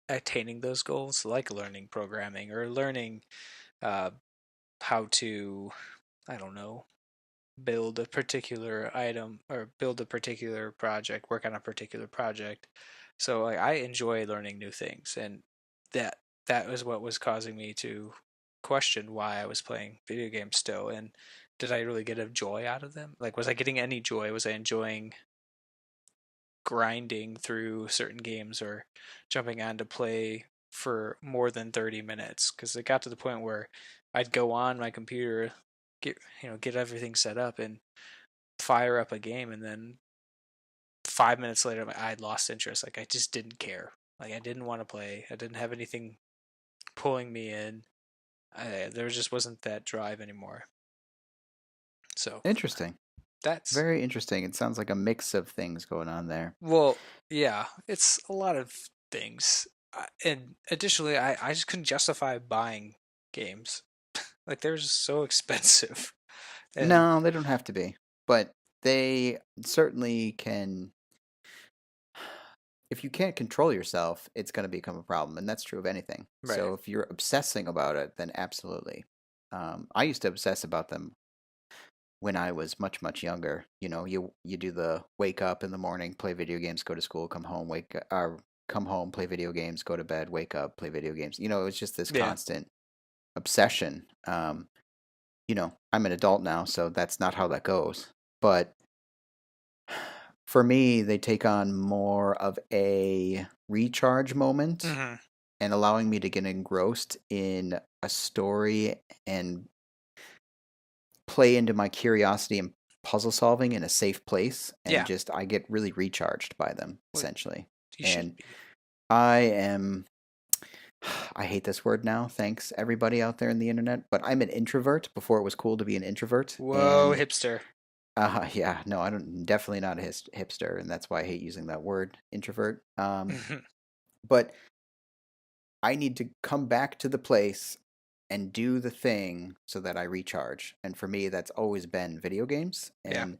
[SPEAKER 1] attaining those goals, like learning programming or learning uh, how to, I don't know, build a particular item or build a particular project, work on a particular project. So like, I enjoy learning new things, and that that was what was causing me to question why I was playing video games still, and did I really get a joy out of them? Like, was I getting any joy? Was I enjoying grinding through certain games or jumping on to play for more than 30 minutes? Because it got to the point where I'd go on my computer, get everything set up and fire up a game, and then 5 minutes later I'd lost interest. Like I just didn't care. Like I didn't want to play. I didn't have anything pulling me in. There just wasn't that drive anymore. So
[SPEAKER 2] Interesting.
[SPEAKER 1] that's
[SPEAKER 2] Very interesting. It sounds like a mix of things going on there.
[SPEAKER 1] well, yeah, it's a lot of things. And additionally, I just couldn't justify buying games. Like they're just so expensive. And
[SPEAKER 2] No, they don't have to be, but they certainly can. If you can't control yourself, it's going to become a problem, and that's true of anything.
[SPEAKER 1] right.
[SPEAKER 2] So if you're obsessing about it, then absolutely. I used to obsess about them when I was much much younger. You know, you do the wake up in the morning, play video games, go to school, come home, come home, play video games, go to bed, wake up, play video games. You know, it was just this
[SPEAKER 1] Yeah.
[SPEAKER 2] constant obsession. You know, I'm an adult now, so that's not how that goes. But for me, they take on more of a recharge moment
[SPEAKER 1] Hmm.
[SPEAKER 2] and allowing me to get engrossed in a story and play into my curiosity and puzzle solving in a safe place, and
[SPEAKER 1] Yeah.
[SPEAKER 2] just I get really recharged by them
[SPEAKER 1] Well,
[SPEAKER 2] essentially.
[SPEAKER 1] you should
[SPEAKER 2] And
[SPEAKER 1] be.
[SPEAKER 2] I am I hate this word now, thanks everybody out there in the internet, but I'm an introvert before it was cool to be an introvert.
[SPEAKER 1] Whoa,
[SPEAKER 2] And
[SPEAKER 1] hipster.
[SPEAKER 2] yeah, no, I don't, definitely not a hipster, and that's why I hate using that word, introvert. But I need to come back to the place and do the thing so that I recharge. And for me, that's always been video games.
[SPEAKER 1] Yeah.
[SPEAKER 2] And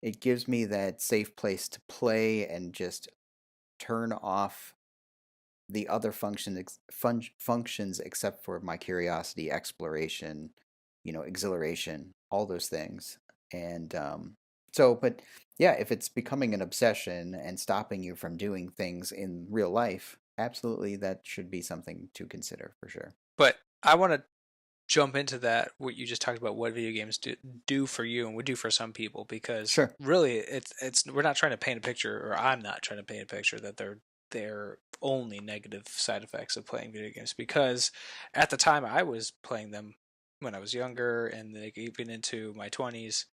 [SPEAKER 2] it gives me that safe place to play and just turn off the other functions except for my curiosity, exploration, you know, exhilaration, all those things. And but yeah, if it's becoming an obsession and stopping you from doing things in real life, absolutely that should be something to consider for sure.
[SPEAKER 1] But I want to jump into that what you just talked about, what video games do for you and would do for some people, because
[SPEAKER 2] Sure.
[SPEAKER 1] really it's we're not trying to paint a picture, or I'm not trying to paint a picture that they're only negative side effects of playing video games, because at the time I was playing them when I was younger and like even into my 20s,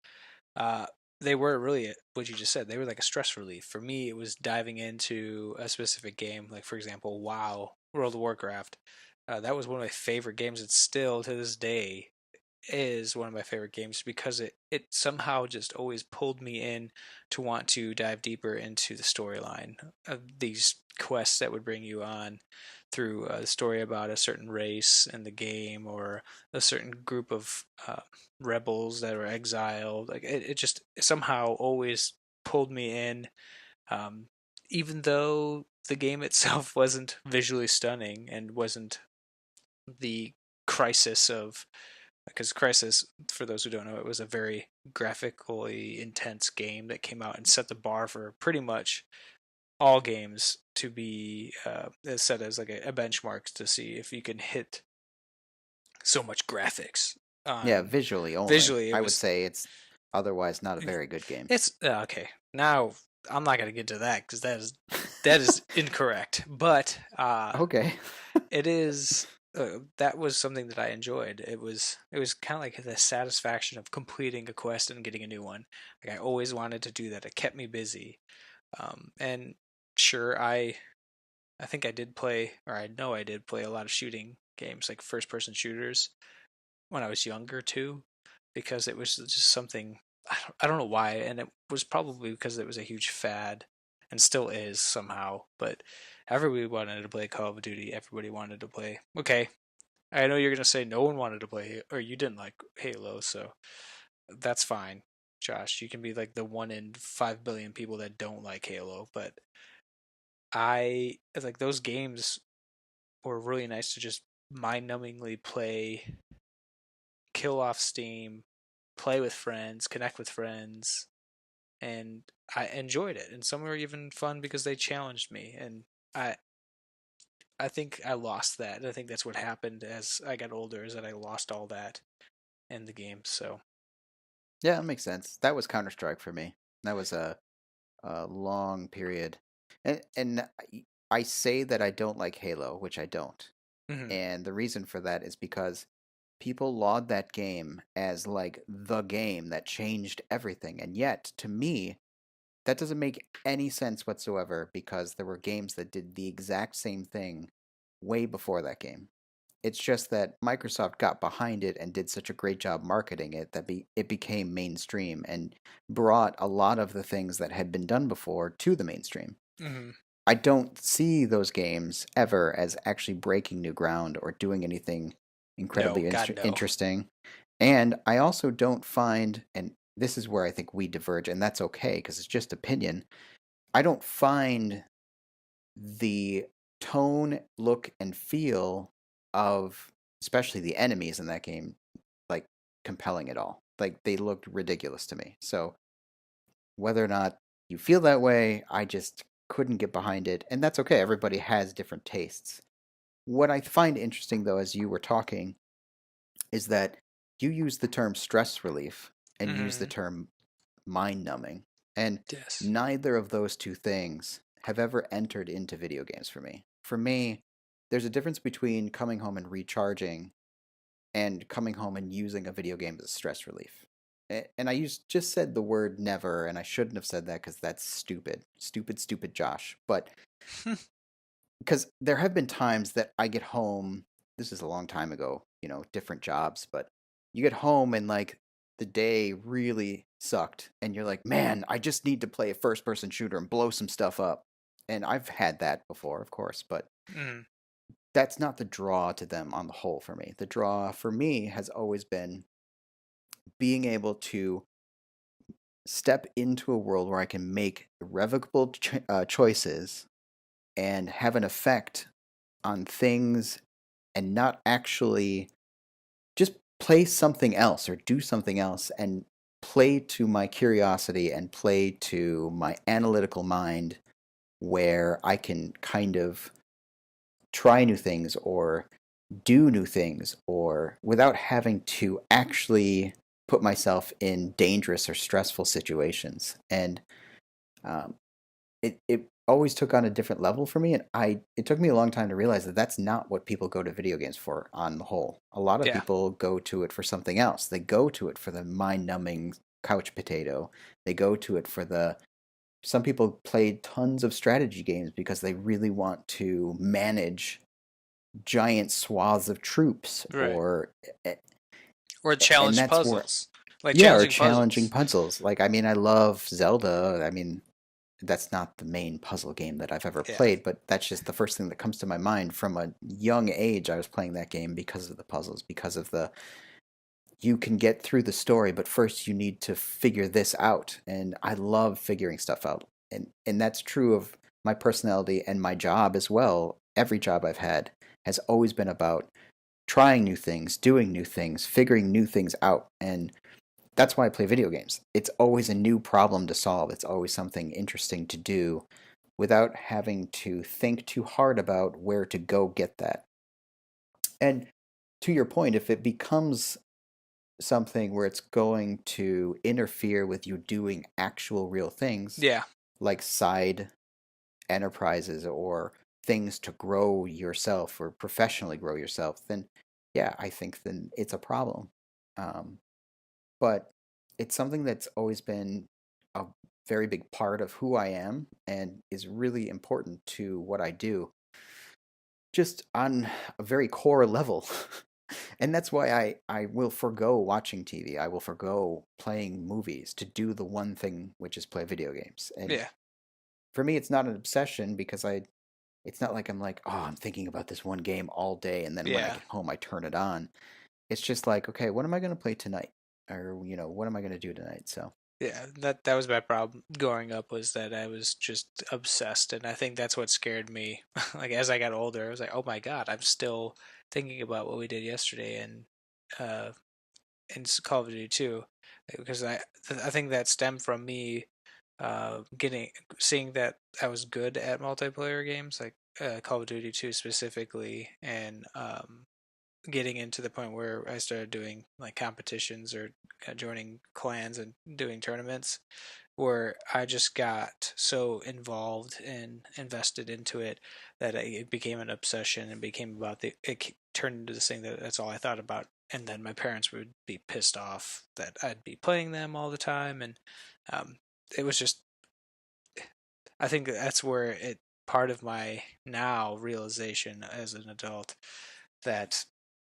[SPEAKER 1] uh they were really what you just said. They were like a stress relief. For me, it was diving into a specific game, like for example, WoW, World of Warcraft. That was one of my favorite games. It's still to this day is one of my favorite games because it somehow just always pulled me in to want to dive deeper into the storyline of these quests that would bring you on through a story about a certain race in the game, or a certain group of rebels that were exiled. Like it just somehow always pulled me in, um, even though the game itself wasn't visually stunning and wasn't the crisis of, because Crisis, for those who don't know, it was a very graphically intense game that came out and set the bar for pretty much all games to be set as like a benchmark to see if you can hit so much graphics
[SPEAKER 2] Yeah,
[SPEAKER 1] on
[SPEAKER 2] visually only.
[SPEAKER 1] visually. It
[SPEAKER 2] I would
[SPEAKER 1] was
[SPEAKER 2] say it's otherwise not a very good game.
[SPEAKER 1] it's okay. Now I'm not gonna get to that because that is incorrect. But
[SPEAKER 2] Okay.
[SPEAKER 1] it is that was something that I enjoyed. It was kind of like the satisfaction of completing a quest and getting a new one. Like I always wanted to do that. It kept me busy. And sure, I think I did play, or I know I did play a lot of shooting games, like first person shooters, when I was younger too, because it was just something I don't know why, and it was probably because it was a huge fad, and still is somehow. But everybody wanted to play Call of Duty. Everybody wanted to play. Okay, I know you're gonna say no one wanted to play, or you didn't like Halo, so that's fine, Josh. You can be like the 1 in 5 billion people that don't like Halo, but I like those games were really nice to just mind-numbingly play, kill off steam, play with friends, connect with friends, and I enjoyed it. And some were even fun because they challenged me, and I I think I lost that. I think that's what happened as I got older, is that I lost all that in the game. So
[SPEAKER 2] Yeah, that makes sense. That was Counter Strike for me. That was a long period, and I say that I don't like Halo, which I don't.
[SPEAKER 1] mhm.
[SPEAKER 2] And the reason for that is because people laud that game as like the game that changed everything. And yet, to me, that doesn't make any sense whatsoever because there were games that did the exact same thing way before that game. It's just that Microsoft got behind it and did such a great job marketing it that it became mainstream and brought a lot of the things that had been done before to the mainstream.
[SPEAKER 1] Mhm.
[SPEAKER 2] I don't see those games ever as actually breaking new ground or doing anything
[SPEAKER 1] No,
[SPEAKER 2] incredibly
[SPEAKER 1] God, no.
[SPEAKER 2] interesting. And I also don't find, and this is where I think we diverge, and that's okay because it's just opinion. I don't find the tone, look, and feel of especially the enemies in that game like compelling at all. Like they looked ridiculous to me. So whether or not you feel that way, I just couldn't get behind it, and that's okay. Everybody has different tastes. What I find interesting though, as you were talking, is that you use the term stress relief and use the
[SPEAKER 1] Mm-hmm.
[SPEAKER 2] term mind numbing, and
[SPEAKER 1] Yes.
[SPEAKER 2] neither of those two things have ever entered into video games for me. For me, there's a difference between coming home and recharging and coming home and using a video game as stress relief. And just said the word never, and I shouldn't have said that because that's stupid. Stupid, stupid Josh. But because there have been times that I get home, this is a long time ago, different jobs, but you get home and like the day really sucked, and you're like, man, I just need to play a first person shooter and blow some stuff up. And I've had that before, of course, but
[SPEAKER 1] Mm.
[SPEAKER 2] that's not the draw to them on the whole for me. The draw for me has always been being able to step into a world where I can make irrevocable choices and have an effect on things and not actually just play something else or do something else and play to my curiosity and play to my analytical mind where I can kind of try new things or do new things or without having to actually put myself in dangerous or stressful situations. And um, it always took on a different level for me, and it took me a long time to realize that that's not what people go to video games for on the whole. A lot of
[SPEAKER 1] Yeah.
[SPEAKER 2] people go to it for something else. They go to it for the mind-numbing couch potato. They go to it for the some people play tons of strategy games because they really want to manage giant swaths of troops
[SPEAKER 1] Right.
[SPEAKER 2] eh,
[SPEAKER 1] Or
[SPEAKER 2] and
[SPEAKER 1] challenge
[SPEAKER 2] that's where
[SPEAKER 1] puzzles. Like
[SPEAKER 2] yeah, or
[SPEAKER 1] challenging
[SPEAKER 2] challenging
[SPEAKER 1] puzzles.
[SPEAKER 2] puzzles. Like I mean I love Zelda. I mean that's not the main puzzle game that I've ever
[SPEAKER 1] Yeah.
[SPEAKER 2] played, but that's just the first thing that comes to my mind. From a young age, I was playing that game because of the puzzles, because of the you can get through the story, but first you need to figure this out. And I love figuring stuff out. And that's true of my personality and my job as well. Every job I've had has always been about trying new things, doing new things, figuring new things out. And that's why I play video games. It's always a new problem to solve. It's always something interesting to do without having to think too hard about where to go get that. And to your point, if it becomes something where it's going to interfere with you doing actual real things,
[SPEAKER 1] Yeah.
[SPEAKER 2] like side enterprises or things to grow yourself or professionally grow yourself, then yeah, I think then it's a problem. Um, but it's something that's always been a very big part of who I am and is really important to what I do, just on a very core level. And that's why I will forego watching TV. I will forego playing movies to do the one thing, which is play video games. And
[SPEAKER 1] Yeah.
[SPEAKER 2] for me, it's not an obsession because it's not like I'm like, oh, I'm thinking about this one game all day. And then when I
[SPEAKER 1] Yeah.
[SPEAKER 2] get home, I turn it on. It's just like, okay, what am I going to play tonight? Or, what am I going to do tonight? So,
[SPEAKER 1] Yeah, that was my problem growing up, was that I was just obsessed, and I think that's what scared me. Like as I got older, I was like, "Oh my God, I'm still thinking about what we did yesterday uh in Call of Duty 2." Because I think that stemmed from me getting seeing that I was good at multiplayer games like Call of Duty 2 specifically, and getting into the point where I started doing like competitions or joining clans and doing tournaments, where I just got so involved and invested into it that it became an obsession and became about it turned into this thing that's all I thought about. And then my parents would be pissed off that I'd be playing them all the time. And um, it was just, I think that's where part of my now realization as an adult that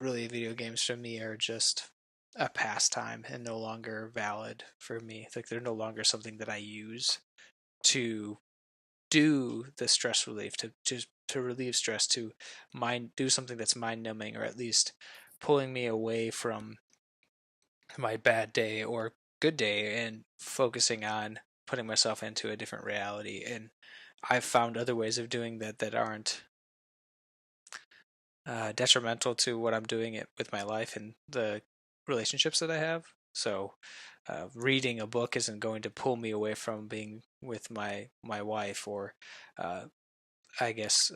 [SPEAKER 1] really video games for me are just a pastime and no longer valid for me. Like they're no longer something that I use to do the stress relief, to relieve stress, to mind do something that's mind numbing, or at least pulling me away from my bad day or good day and focusing on putting myself into a different reality. And I've found other ways of doing that that aren't detrimental to what I'm doing it with my life and the relationships that I have. So, reading a book isn't going to pull me away from being with my wife, or uh, I guess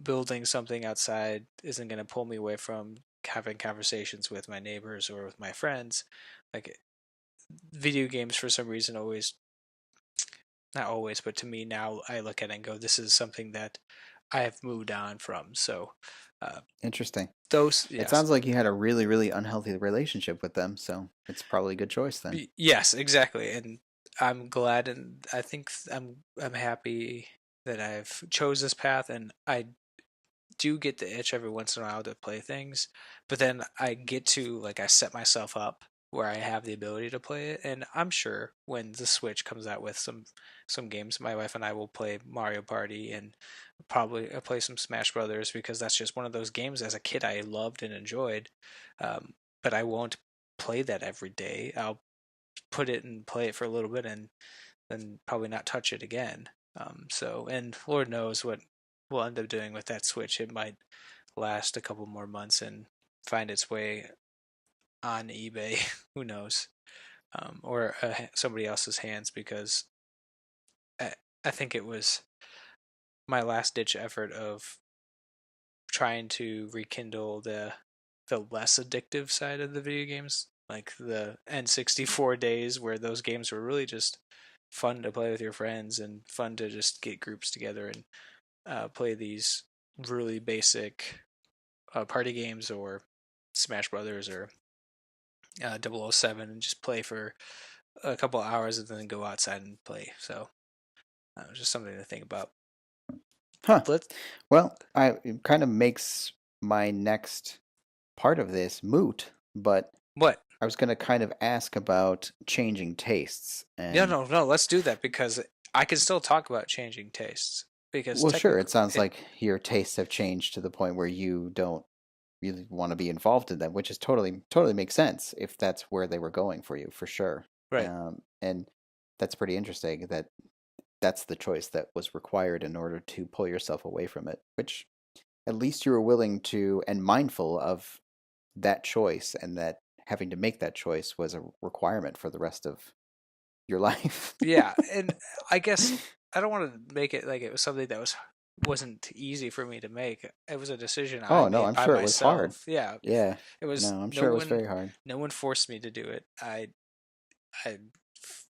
[SPEAKER 1] building something outside isn't going to pull me away from having conversations with my neighbors or with my friends. Like video games, for some reason, always, not always, but to me now, I look at it and go, "This is something that I have moved on from." So, uh,
[SPEAKER 2] Interesting.
[SPEAKER 1] those,
[SPEAKER 2] It
[SPEAKER 1] yes,
[SPEAKER 2] sounds like you had a really, really unhealthy relationship with them, so it's probably a good choice then.
[SPEAKER 1] Yes, exactly, and I'm glad, and I think I'm happy that I've chose this path, and I do get the itch every once in a while to play things, but then I get to, like, I set myself up where I have the ability to play it, and I'm sure when the Switch comes out with some games, my wife and I will play Mario Party and probably play some Smash Brothers, because that's just one of those games as a kid I loved and enjoyed. Um, but I won't play that every day. I'll put it and play it for a little bit and then probably not touch it again. So, and Lord knows what we'll end up doing with that Switch. It might last a couple more months and find its way on eBay. Who knows? Or somebody else's hands, because I, I think it was my last ditch effort of trying to rekindle the less addictive side of the video games, like the N64 days where those games were really just fun to play with your friends and fun to just get groups together and play these really basic party games or Smash Brothers or 007 and just play for a couple hours and then go outside and play. So just something to think about.
[SPEAKER 2] Huh.
[SPEAKER 1] Let's
[SPEAKER 2] Well, it kind of makes my next part of this moot, but
[SPEAKER 1] what?
[SPEAKER 2] I was going to kind of ask about changing tastes.
[SPEAKER 1] No,
[SPEAKER 2] And,
[SPEAKER 1] no, no. Let's do that, because I can still talk about changing tastes, because
[SPEAKER 2] well, sure, it
[SPEAKER 1] technically,
[SPEAKER 2] sounds like your tastes have changed to the point where you don't really want to be involved in them, which is totally makes sense if that's where they were going for you, for sure.
[SPEAKER 1] right?
[SPEAKER 2] And that's pretty interesting that that's the choice that was required in order to pull yourself away from it, which at least you were willing to and mindful of that choice, and that having to make that choice was a requirement for the rest of your life.
[SPEAKER 1] Yeah, and I guess I don't want to make it like it was something that wasn't easy for me to make. It was a decision I
[SPEAKER 2] Oh, no,
[SPEAKER 1] made
[SPEAKER 2] I'm
[SPEAKER 1] by
[SPEAKER 2] sure it was hard.
[SPEAKER 1] myself. Yeah,
[SPEAKER 2] Yeah.
[SPEAKER 1] it was
[SPEAKER 2] No, I'm sure it was very hard.
[SPEAKER 1] no one forced me to do it. I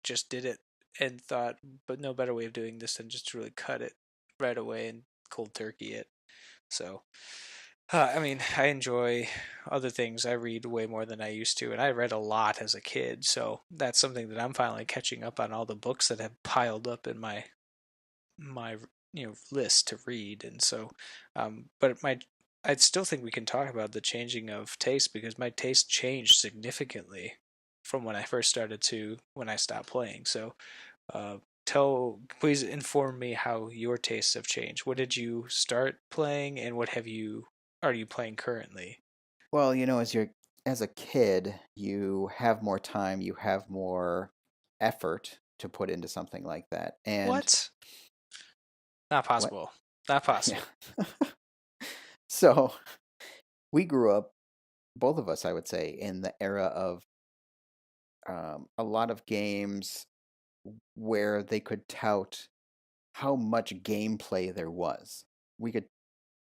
[SPEAKER 1] just did it and thought, but no better way of doing this than just to really cut it right away and cold turkey it. So, I mean, I enjoy other things. I read way more than I used to, and I read a lot as a kid. So that's something that I'm finally catching up on, all the books that have piled up in my list to read. And so, but my I still think we can talk about the changing of taste, because my taste changed significantly from when I first started to when I stopped playing. So, uh, please inform me how your tastes have changed. What did you start playing, and what are you playing currently?
[SPEAKER 2] Well, as a kid, you have more time, you have more effort to put into something like that. And
[SPEAKER 1] What? Not
[SPEAKER 2] what?
[SPEAKER 1] possible. Not
[SPEAKER 2] Yeah.
[SPEAKER 1] possible.
[SPEAKER 2] So, we grew up, both of us, I would say, in the era of a lot of games where they could tout how much gameplay there was. We could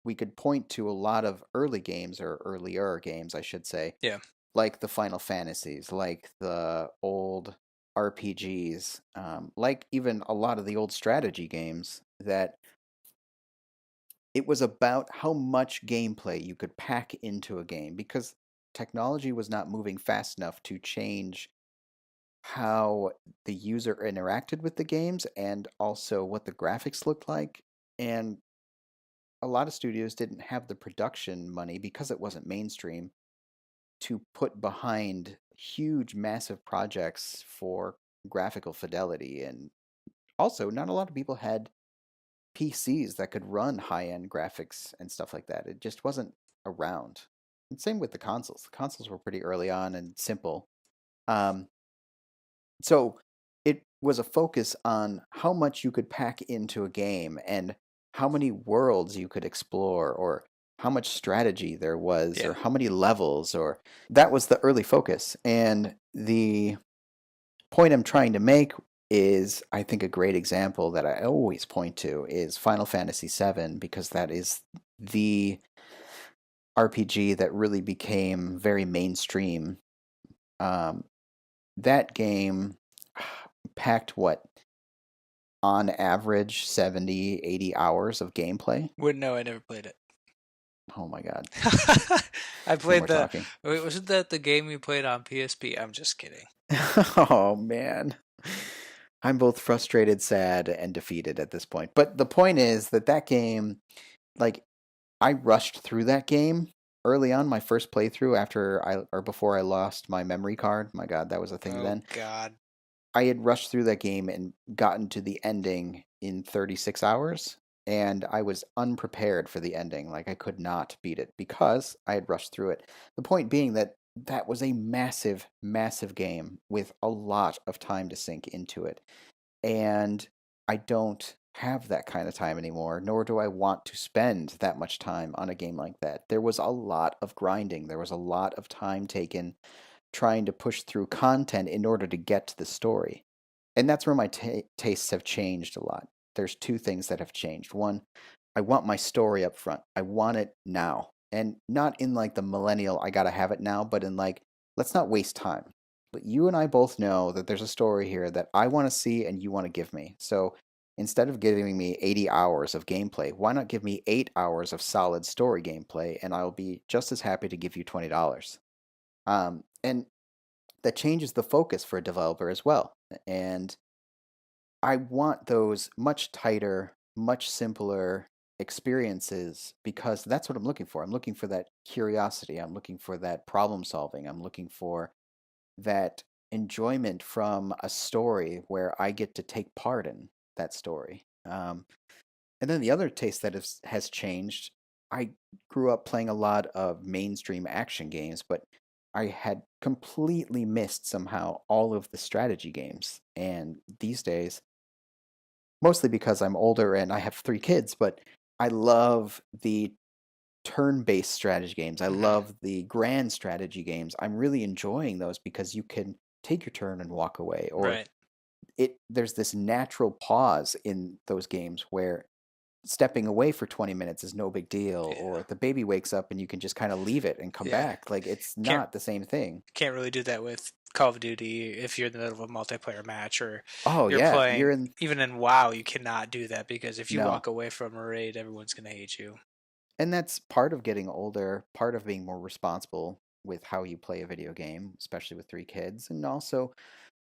[SPEAKER 2] we could point to a lot of early games, or earlier games, I should say,
[SPEAKER 1] Yeah.
[SPEAKER 2] like the Final Fantasies, like the old RPGs, like even a lot of the old strategy games, that it was about how much gameplay you could pack into a game, because technology was not moving fast enough to change how the user interacted with the games and also what the graphics looked like. And a lot of studios didn't have the production money, because it wasn't mainstream, to put behind huge, massive projects for graphical fidelity. And also, not a lot of people had PCs that could run high end graphics and stuff like that. It just wasn't. around. And same with the consoles. The consoles were pretty early on and simple. Um, so it was a focus on how much you could pack into a game and how many worlds you could explore or how much strategy there was
[SPEAKER 1] Yeah.
[SPEAKER 2] or how many levels or that was the early focus. And the point I'm trying to make is I think a great example that I always point to is Final Fantasy VII because that is the RPG that really became very mainstream. Um, that game packed what on average 70, 80 hours of gameplay.
[SPEAKER 1] Wouldn't know. I never played it.
[SPEAKER 2] Oh my god.
[SPEAKER 1] I
[SPEAKER 2] No
[SPEAKER 1] played
[SPEAKER 2] more
[SPEAKER 1] the.
[SPEAKER 2] talking.
[SPEAKER 1] Wait, wasn't that the game you played on PSP? I'm just kidding.
[SPEAKER 2] Oh man. I'm both frustrated, sad, and defeated at this point. But the point is that that game, like, I rushed through that game early on, my first playthrough after I or before I lost my memory card. My God, that was a thing
[SPEAKER 1] Oh
[SPEAKER 2] then.
[SPEAKER 1] God.
[SPEAKER 2] I had rushed through that game and gotten to the ending in 36 hours, and I was unprepared for the ending. Like, I could not beat it because I had rushed through it. The point being that that was a massive, massive game with a lot of time to sink into it. And I don't have that kind of time anymore, nor do I want to spend that much time on a game like that. There was a lot of grinding, there was a lot of time taken trying to push through content in order to get to the story. And that's where my tastes have changed a lot. There's two things that have changed. One, I want my story up front. I want it now. And not in like the millennial, I gotta have it now, but in like, let's not waste time. But you and I both know that there's a story here that I want to see and you want to give me. So instead of giving me 80 hours of gameplay, why not give me 8 hours of solid story gameplay and I'll be just as happy to give you $20. And that changes the focus for a developer as well. And I want those much tighter, much simpler experiences because that's what I'm looking for. I'm looking for that curiosity. I'm looking for that problem solving. I'm looking for that enjoyment from a story where I get to take part in that story. And then the other taste that has changed, I grew up playing a lot of mainstream action games, but I had completely missed somehow all of the strategy games. And these days, mostly because I'm older and I have 3 kids, but I love the turn-based strategy games. I
[SPEAKER 1] Hmm.
[SPEAKER 2] love the grand strategy games. I'm really enjoying those because you can take your turn and walk away, or
[SPEAKER 1] Right.
[SPEAKER 2] there's this natural pause in those games where stepping away for 20 minutes is no big deal,
[SPEAKER 1] Yeah.
[SPEAKER 2] or the baby wakes up and you can just kind of leave it and come
[SPEAKER 1] Yeah.
[SPEAKER 2] back. Like, it's
[SPEAKER 1] Can't
[SPEAKER 2] not the same thing.
[SPEAKER 1] can't really do that with Call of Duty if you're in the middle of a multiplayer match or
[SPEAKER 2] Oh
[SPEAKER 1] you're
[SPEAKER 2] yeah, you're
[SPEAKER 1] playing.
[SPEAKER 2] in.
[SPEAKER 1] Even in WoW, you cannot do that because if you
[SPEAKER 2] No.
[SPEAKER 1] walk away from a raid, everyone's gonna hate you.
[SPEAKER 2] And that's part of getting older, part of being more responsible with how you play a video game, especially with 3 kids. And also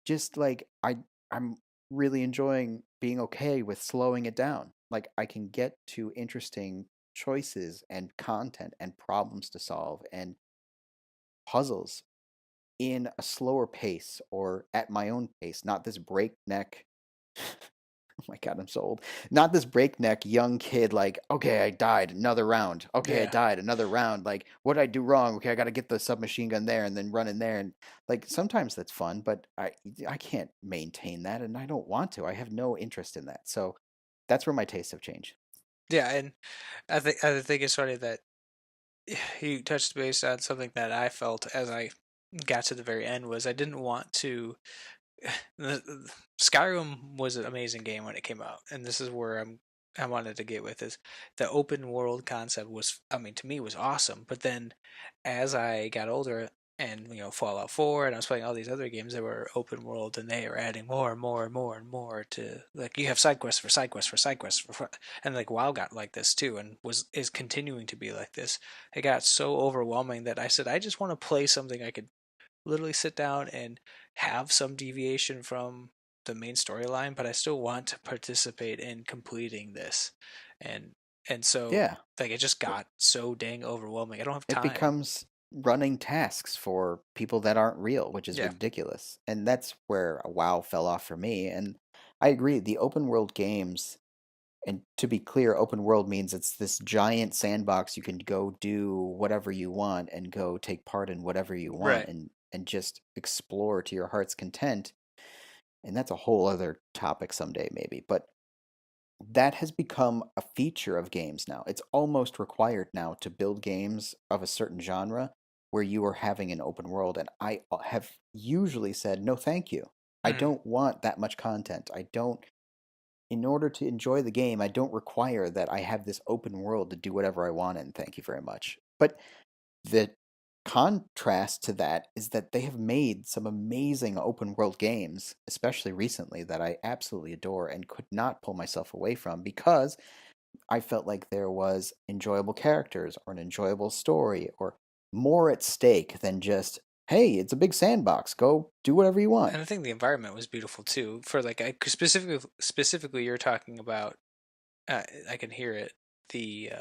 [SPEAKER 2] just like I'm really enjoying being okay with slowing it down. Like, I can get to interesting choices and content and problems to solve and puzzles in a slower pace or at my own pace, not this breakneck. Oh my god, I'm so old. Not this breakneck young kid like, okay, I died, another round. Okay, I
[SPEAKER 1] Yeah.
[SPEAKER 2] died, another round. Like, what did I do wrong? Okay, I got to get the submachine gun there and then run in there and like sometimes that's fun, but I can't maintain that and I don't want to. I have no interest in that. So that's where my tastes have changed.
[SPEAKER 1] Yeah, and I think it's funny that you touched base on something that I felt as I got to the very end was I didn't want to. Skyrim was an amazing game when it came out, and this is where I wanted to get with is the open world concept was, I mean, to me was awesome. But then as I got older and Fallout 4 and I was playing all these other games that were open world and they are adding more and more and more and more to, like, you have side quests for side quests for side quests and like WoW got like this too and is continuing to be like this. It got so overwhelming that I said I just want to play something I could literally sit down and have some deviation from the main storyline, but I still want to participate in completing this. And so
[SPEAKER 2] Yeah.
[SPEAKER 1] like it just got so dang overwhelming. I don't have
[SPEAKER 2] It
[SPEAKER 1] time.
[SPEAKER 2] becomes running tasks for people that aren't real, which is
[SPEAKER 1] Yeah.
[SPEAKER 2] ridiculous. And that's where WoW fell off for me. And I agree, the open world games And to be clear, open world means it's this giant sandbox you can go do whatever you want and go take part in whatever you want
[SPEAKER 1] Right.
[SPEAKER 2] and just explore to your heart's content. And that's a whole other topic someday, maybe. But that has become a feature of games now. It's almost required now to build games of a certain genre where you are having an open world. And I have usually said, no, thank you. I
[SPEAKER 1] Mm.
[SPEAKER 2] don't want that much content. I don't, in order to enjoy the game, I don't require that I have this open world to do whatever I want in. Thank you very much. But the contrast to that is that they have made some amazing open world games, especially recently, that I absolutely adore and could not pull myself away from because I felt like there was enjoyable characters or an enjoyable story or more at stake than just, hey, it's a big sandbox, go do whatever you want.
[SPEAKER 1] And I think the environment was beautiful too. For like, specifically, you're talking about. I can hear it. The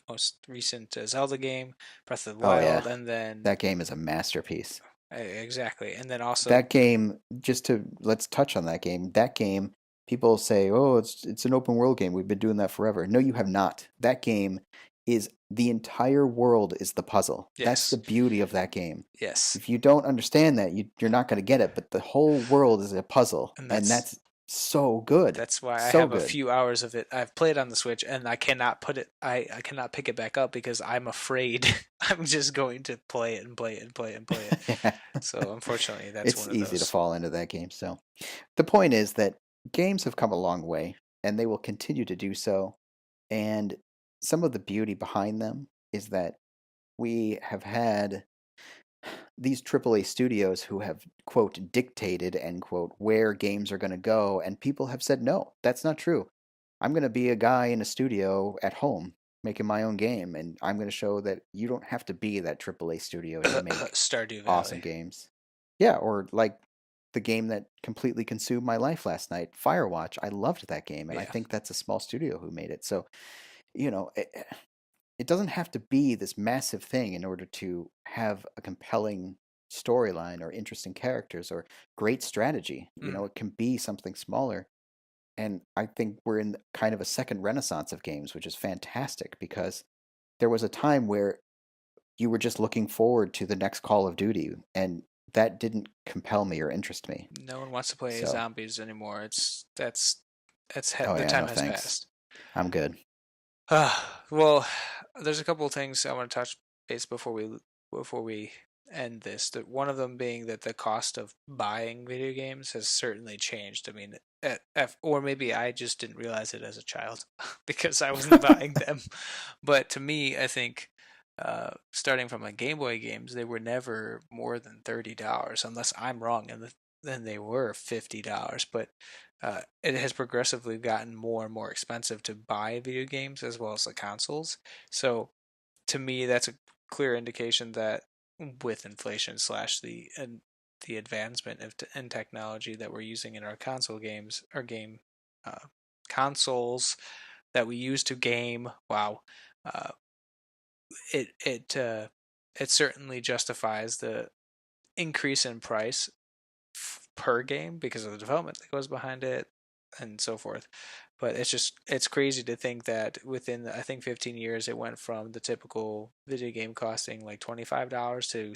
[SPEAKER 1] most recent Zelda game, Breath of the
[SPEAKER 2] Oh yeah,
[SPEAKER 1] Wild, and then
[SPEAKER 2] that game is a masterpiece.
[SPEAKER 1] exactly, and then also
[SPEAKER 2] That game, just to let's touch on that game. That game, people say, "Oh, it's an open world game. We've been doing that forever." No, you have not. That game is the entire world is the puzzle. That's the
[SPEAKER 1] yes,
[SPEAKER 2] beauty of that game.
[SPEAKER 1] yes,
[SPEAKER 2] If you don't understand that, you're not going to get it. But the whole world is a puzzle,
[SPEAKER 1] and
[SPEAKER 2] and
[SPEAKER 1] that's
[SPEAKER 2] that's so good,
[SPEAKER 1] That's why I
[SPEAKER 2] so
[SPEAKER 1] have a
[SPEAKER 2] good.
[SPEAKER 1] few hours of it. I've played on the Switch and I cannot put it I cannot pick it back up because I'm afraid I'm just going to play it and play it and play it and play it.
[SPEAKER 2] Yeah.
[SPEAKER 1] So unfortunately that's
[SPEAKER 2] It's
[SPEAKER 1] one of
[SPEAKER 2] easy to
[SPEAKER 1] those.
[SPEAKER 2] fall into that game. So the point is that games have come a long way, and they will continue to do so. And some of the beauty behind them is that we have had these AAA studios who have, quote, dictated, end quote, where games are going to go. And people have said, no, that's not true. I'm going to be a guy in a studio at home making my own game. And I'm going to show that you don't have to be that AAA studio to make
[SPEAKER 1] Stardew
[SPEAKER 2] awesome
[SPEAKER 1] Valley.
[SPEAKER 2] games. Yeah, or like the game that completely consumed my life last night, Firewatch. I loved that game. And I
[SPEAKER 1] Yeah.
[SPEAKER 2] think that's a small studio who made it. So, you know, it doesn't have to be this massive thing in order to have a compelling storyline or interesting characters or great strategy. You
[SPEAKER 1] Mm.
[SPEAKER 2] know, it can be something smaller. And I think we're in kind of a second renaissance of games, which is fantastic because there was a time where you were just looking forward to the next Call of Duty, and that didn't compel me or interest me.
[SPEAKER 1] No one wants to play
[SPEAKER 2] So,
[SPEAKER 1] zombies anymore.
[SPEAKER 2] oh
[SPEAKER 1] The
[SPEAKER 2] yeah,
[SPEAKER 1] time
[SPEAKER 2] no
[SPEAKER 1] has
[SPEAKER 2] thanks.
[SPEAKER 1] passed.
[SPEAKER 2] I'm good.
[SPEAKER 1] Well, there's a couple of things I want to touch base before we end this. That one of them being that the cost of buying video games has certainly changed. I mean, or maybe I just didn't realize it as a child because I wasn't buying them. But to me, I think starting from like Game Boy games, they were never more than $30, unless I'm wrong, and then they were $50. But it has progressively gotten more and more expensive to buy video games as well as the consoles. So to me, that's a clear indication that with inflation slash the advancement in technology that we're using in our console games, our game uh, consoles that we use to game, wow, uh, it it uh, it certainly justifies the increase in price per game because of the development that goes behind it and so forth. But it's crazy to think that within I think 15 years it went from the typical video game costing like $25 to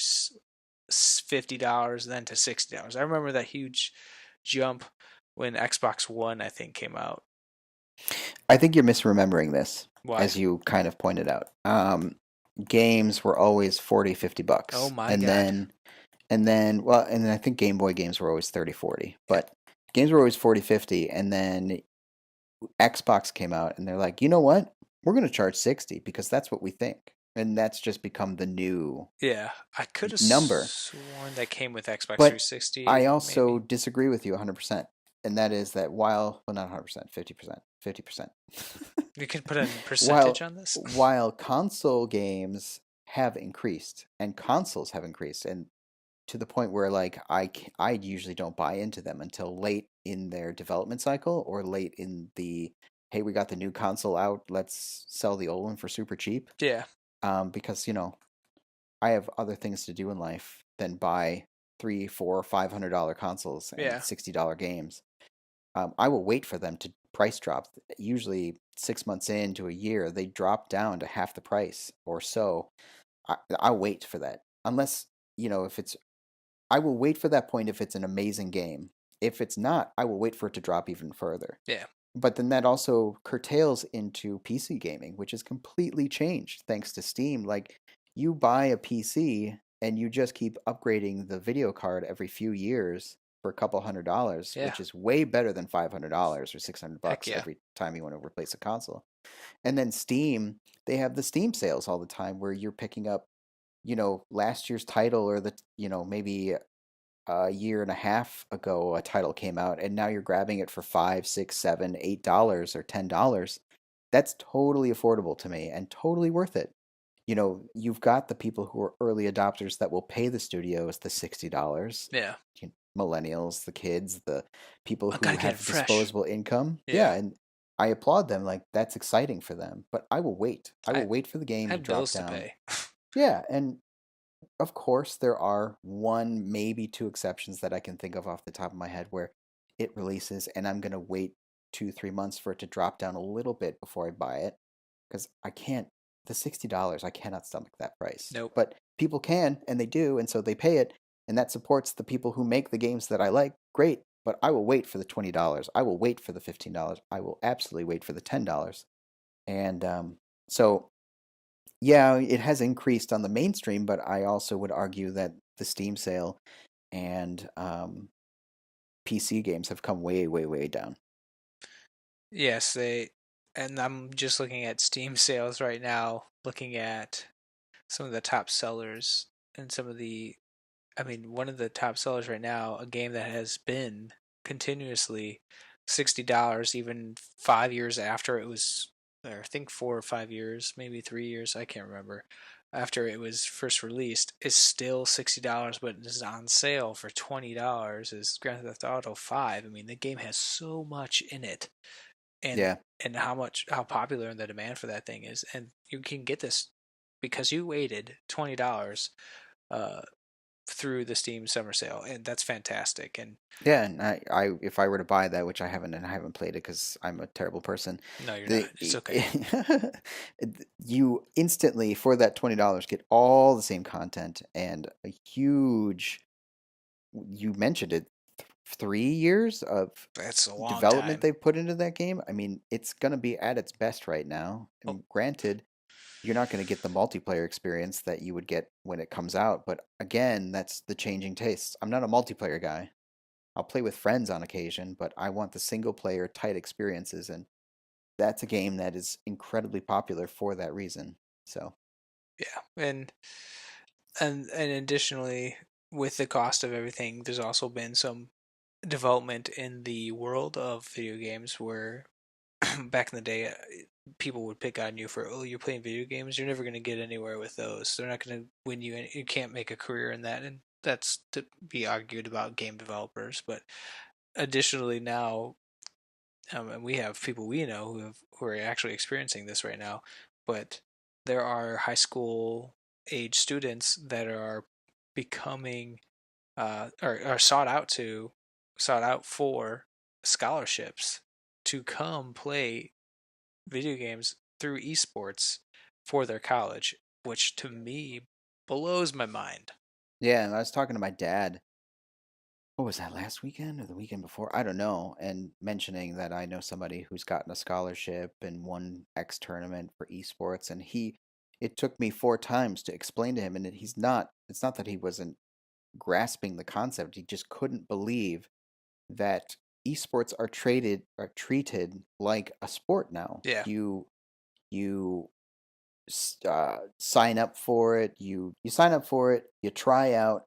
[SPEAKER 1] $50, then to $60. I remember that huge jump when Xbox One I think came out.
[SPEAKER 2] I think you're misremembering this,
[SPEAKER 1] Why?
[SPEAKER 2] as you kind of pointed out. Games were always 40,
[SPEAKER 1] Oh
[SPEAKER 2] $50.
[SPEAKER 1] my
[SPEAKER 2] And
[SPEAKER 1] god.
[SPEAKER 2] then and then I think Game Boy games were always 30, 40.
[SPEAKER 1] Yeah.
[SPEAKER 2] But games were always 40, 50. And then Xbox came out and they're like, you know what? We're going to charge 60 because that's what we think. And that's just become the new
[SPEAKER 1] Yeah, I could have
[SPEAKER 2] number.
[SPEAKER 1] sworn that came with Xbox
[SPEAKER 2] But I
[SPEAKER 1] 360
[SPEAKER 2] also
[SPEAKER 1] maybe.
[SPEAKER 2] disagree with you 100%. And that is that while, well, not 100%, 50%, 50%.
[SPEAKER 1] You can put a percentage
[SPEAKER 2] while
[SPEAKER 1] on this?
[SPEAKER 2] while console games have increased and consoles have increased and to the point where like I usually don't buy into them until late in their development cycle or late in the hey, we got the new console out, let's sell the old one for super cheap.
[SPEAKER 1] Yeah.
[SPEAKER 2] Because I have other things to do in life than buy $300, $400, $500 consoles and
[SPEAKER 1] Yeah.
[SPEAKER 2] $60 games. I will wait for them to price drops. Usually 6 months into a year, they drop down to half the price or so. I'll wait for that. Unless, if it's, I will wait for that point if it's an amazing game. If it's not, I will wait for it to drop even further.
[SPEAKER 1] Yeah.
[SPEAKER 2] But then that also curtails into PC gaming, which has completely changed thanks to Steam. Like, you buy a PC and you just keep upgrading the video card every few years for a couple $100,
[SPEAKER 1] Yeah.
[SPEAKER 2] which is way better than $500 or 600
[SPEAKER 1] Heck
[SPEAKER 2] bucks
[SPEAKER 1] yeah.
[SPEAKER 2] every time you want to replace a console. And then Steam, they have the Steam sales all the time where you're picking up, last year's title, or maybe a year and a half ago a title came out, and now you're grabbing it for $5, $6, $7, $8 or $10. That's totally affordable to me and totally worth it. You've got the people who are early adopters that will pay the studios the $60.
[SPEAKER 1] Yeah.
[SPEAKER 2] Millennials, the kids, the people
[SPEAKER 1] I
[SPEAKER 2] who
[SPEAKER 1] gotta get it
[SPEAKER 2] have
[SPEAKER 1] fresh.
[SPEAKER 2] disposable income. Yeah, and I applaud them. Like, that's exciting for them. But I will wait. I will wait for the game to drop down.
[SPEAKER 1] To pay.
[SPEAKER 2] Yeah, and of course, there are one, maybe two exceptions that I can think of off the top of my head where it releases and I'm going to wait 2, 3 months for it to drop down a little bit before I buy it. Because the $60, I cannot stomach that price.
[SPEAKER 1] Nope.
[SPEAKER 2] But people can, and they do, and so they pay it, and that supports the people who make the games that I like. Great, but I will wait for the $20. I will wait for the $15. I will absolutely wait for the $10. And so yeah, it has increased on the mainstream, but I also would argue that the Steam sale and PC games have come way, way, way down.
[SPEAKER 1] Yes, and I'm just looking at Steam sales right now, looking at some of the top sellers and one of the top sellers right now, a game that has been continuously $60, even 5 years after it was, or I think 4 or 5 years, maybe 3 years, I can't remember, after it was first released, is still $60, but is on sale for $20. Is Grand Theft Auto 5. I mean, the game has so much in it, and
[SPEAKER 2] Yeah.
[SPEAKER 1] and how popular the demand for that thing is, and you can get this because you waited $20 uh, through the Steam summer sale, and that's fantastic. And
[SPEAKER 2] Yeah, and I if I were to buy that, which I haven't, and I haven't played it because I'm a terrible person,
[SPEAKER 1] no, you're
[SPEAKER 2] the
[SPEAKER 1] not. It's okay.
[SPEAKER 2] you instantly for that $20 get all the same content and a huge. You mentioned it, 3 years of
[SPEAKER 1] That's a long
[SPEAKER 2] development
[SPEAKER 1] time.
[SPEAKER 2] they've put into that game. I mean, it's gonna be at its best right now.
[SPEAKER 1] Oh,
[SPEAKER 2] Granted, you're not going to get the multiplayer experience that you would get when it comes out, but again, that's the changing tastes. I'm not a multiplayer guy. I'll play with friends on occasion, but I want the single player tight experiences, and that's a game that is incredibly popular for that reason. So,
[SPEAKER 1] yeah, and additionally, with the cost of everything, there's also been some development in the world of video games where back in the day, people would pick on you for, oh, you're playing video games. You're never going to get anywhere with those. They're not going to win you. You can't make a career in that, and that's to be argued about game developers. But additionally, now, and we have people we know who are actually experiencing this right now. But there are high school age students that are becoming or are sought out for scholarships to come play video games through esports for their college, which to me blows my mind.
[SPEAKER 2] yeah, and I was talking to my dad. What was that, last weekend or the weekend before? I don't know. And mentioning that I know somebody who's gotten a scholarship and won X tournament for esports, and it took me 4 times to explain to him, and it's not that he wasn't grasping the concept. He just couldn't believe that esports are treated like a sport now.
[SPEAKER 1] Yeah.
[SPEAKER 2] You sign up for it. You sign up for it. You try out.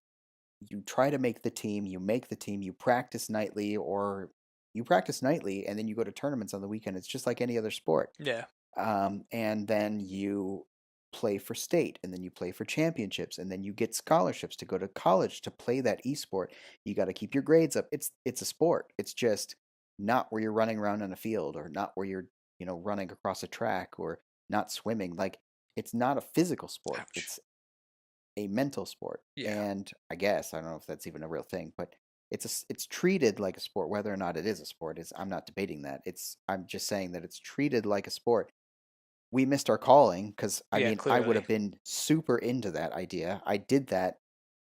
[SPEAKER 2] You try to make the team. You make the team. You practice nightly, and then you go to tournaments on the weekend. It's just like any other sport.
[SPEAKER 1] Yeah.
[SPEAKER 2] And then you play for state, and then you play for championships, and then you get scholarships to go to college to play that esport. You got to keep your grades up. It's a sport. It's just not where you're running around on a field, or not where you're running across a track, or not swimming. Like, it's not a physical sport.
[SPEAKER 1] Ouch.
[SPEAKER 2] It's a mental sport.
[SPEAKER 1] Yeah.
[SPEAKER 2] And I guess I don't know if that's even a real thing, but it's treated like a sport. Whether or not it is a sport is I'm not debating that. I'm just saying that it's treated like a sport. We missed our calling because I
[SPEAKER 1] Yeah,
[SPEAKER 2] mean I would
[SPEAKER 1] clearly.
[SPEAKER 2] have been super into that idea. I did that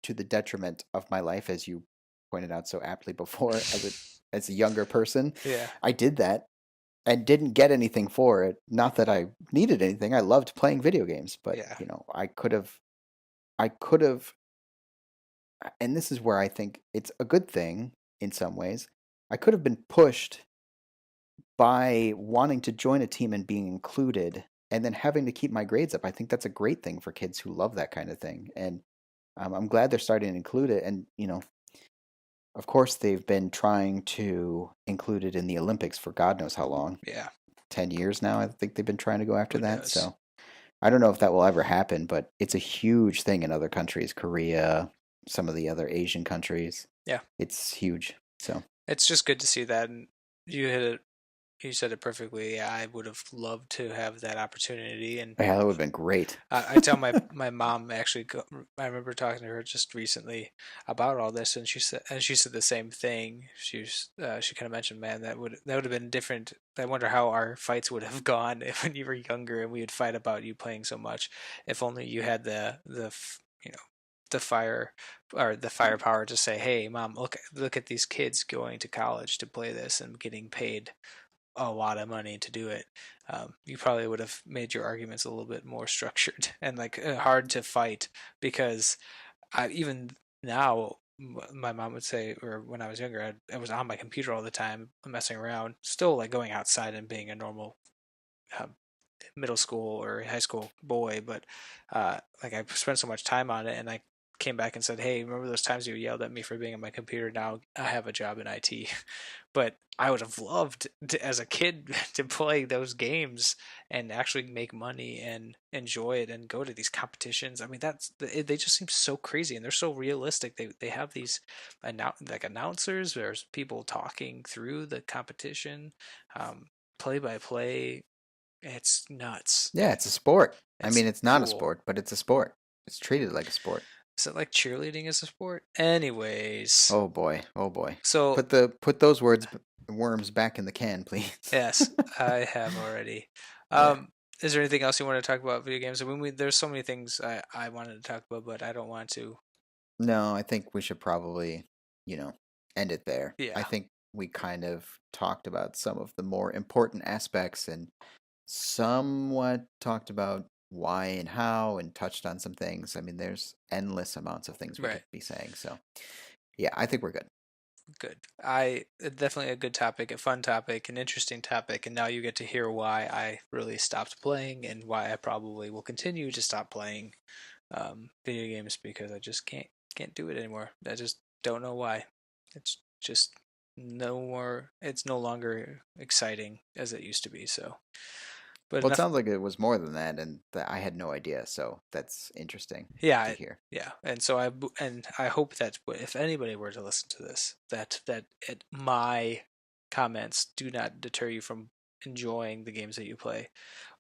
[SPEAKER 2] to the detriment of my life, as you pointed out so aptly before, as a younger person.
[SPEAKER 1] Yeah.
[SPEAKER 2] I did that and didn't get anything for it. Not that I needed anything. I loved playing video games, but
[SPEAKER 1] Yeah.
[SPEAKER 2] I could have, and this is where I think it's a good thing in some ways. I could have been pushed by wanting to join a team and being included and then having to keep my grades up. I think that's a great thing for kids who love that kind of thing. And I'm glad they're starting to include it. And, of course, they've been trying to include it in the Olympics for God knows how long.
[SPEAKER 1] Yeah.
[SPEAKER 2] 10 years now, I think they've been trying to go after
[SPEAKER 1] Who
[SPEAKER 2] that.
[SPEAKER 1] knows?
[SPEAKER 2] So I don't know if that will ever happen, but it's a huge thing in other countries, Korea, some of the other Asian countries.
[SPEAKER 1] Yeah.
[SPEAKER 2] It's huge. So
[SPEAKER 1] It's just good to see that, and you hit it. You said it perfectly. Yeah, I would have loved to have that opportunity, and
[SPEAKER 2] yeah, that would have been great.
[SPEAKER 1] I tell my mom actually. I remember talking to her just recently about all this, and she said the same thing. She kind of mentioned, man, that would have been different. I wonder how our fights would have gone if when you were younger and we would fight about you playing so much. If only you had you know the fire or the firepower to say, "Hey, mom, look at these kids going to college to play this and getting paid a lot of money to do it." You probably would have made your arguments a little bit more structured and like hard to fight because even now my mom would say, or when I was younger, I was on my computer all the time messing around, still like going outside and being a normal uh, middle school or high school boy, but like I spent so much time on it, and I came back and said, "Hey, remember those times you yelled at me for being on my computer? Now I have a job in IT." But I would have loved to, as a kid to play those games and actually make money and enjoy it and go to these competitions. I mean, they just seem so crazy and they're so realistic. They have these like announcers. There's people talking through the competition, play by play. It's nuts.
[SPEAKER 2] Yeah, it's a sport. I
[SPEAKER 1] It's
[SPEAKER 2] mean, it's not a
[SPEAKER 1] cool.
[SPEAKER 2] sport, but it's a sport. It's treated like a sport.
[SPEAKER 1] Is it like cheerleading is a sport? Anyways,
[SPEAKER 2] Oh boy. Oh boy.
[SPEAKER 1] so
[SPEAKER 2] Put those worms back in the can, please.
[SPEAKER 1] yes, I have already.
[SPEAKER 2] Yeah.
[SPEAKER 1] Is there anything else you want to talk about video games? I mean, there's so many things I wanted to talk about, but I don't want to.
[SPEAKER 2] No, I think we should probably, you know, end it there. I
[SPEAKER 1] Yeah,
[SPEAKER 2] think we kind of talked about some of the more important aspects and somewhat talked about why and how and touched on some things. I mean, there's endless amounts of things we
[SPEAKER 1] right.
[SPEAKER 2] could be saying. So, yeah, I think we're good.
[SPEAKER 1] Good. I definitely a good topic, a fun topic, an interesting topic, and now you get to hear why I really stopped playing and why I probably will continue to stop playing video games because I just can't do it anymore. I just don't know why. It's just no more. It's no longer exciting as it used to be. So, but
[SPEAKER 2] Well, it
[SPEAKER 1] enough.
[SPEAKER 2] sounds like it was more than that, and that I had no idea. So that's interesting
[SPEAKER 1] Yeah,
[SPEAKER 2] to hear.
[SPEAKER 1] yeah. And I hope that if anybody were to listen to this, my comments do not deter you from enjoying the games that you play,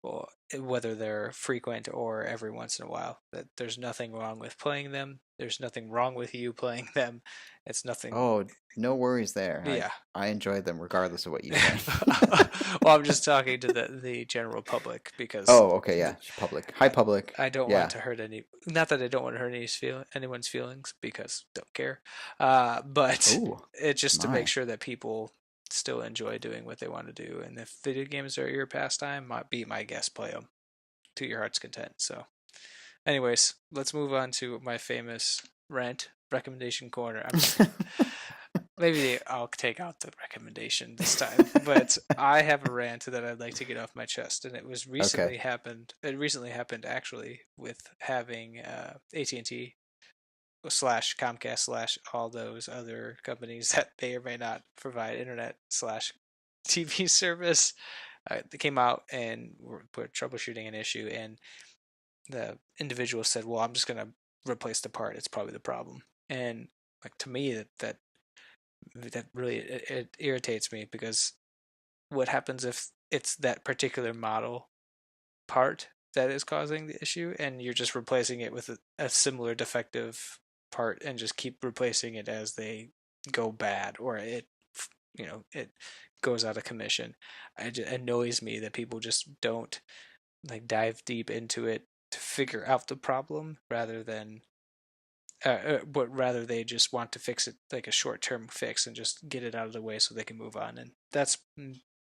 [SPEAKER 1] or whether they're frequent or every once in a while. That there's nothing wrong with playing them. There's nothing wrong with you playing them. It's nothing.
[SPEAKER 2] Oh, no worries there.
[SPEAKER 1] Yeah.
[SPEAKER 2] I enjoy them regardless of what you say.
[SPEAKER 1] Well, I'm just talking to the general public because
[SPEAKER 2] Oh, okay, yeah. Public. Hi, public.
[SPEAKER 1] I don't want
[SPEAKER 2] Yeah.
[SPEAKER 1] to hurt any. Not that I don't want to hurt anyone's feelings because don't care. But
[SPEAKER 2] Oh,
[SPEAKER 1] it's just to make
[SPEAKER 2] my.
[SPEAKER 1] sure that people still enjoy doing what they want to do. And if video games are your pastime, be my guest. Play them to your heart's content. So, anyways, let's move on to my famous rant recommendation corner. I'm just kidding. Maybe I'll take out the recommendation this time, but I have a rant that I'd like to get off my chest, and
[SPEAKER 2] Okay.
[SPEAKER 1] It recently happened actually with having AT&T slash Comcast slash all those other companies that may or may not provide internet slash TV service. They came out and were troubleshooting an issue, and the individual said, "Well, I'm just gonna replace the part. It's probably the problem." And like to me, that really it irritates me because what happens if it's that particular model part that is causing the issue and you're just replacing it with a similar defective part and just keep replacing it as they go bad or it it goes out of commission. It annoys me that people just don't like dive deep into it to figure out the problem but rather they just want to fix it like a short-term fix and just get it out of the way so they can move on. And that's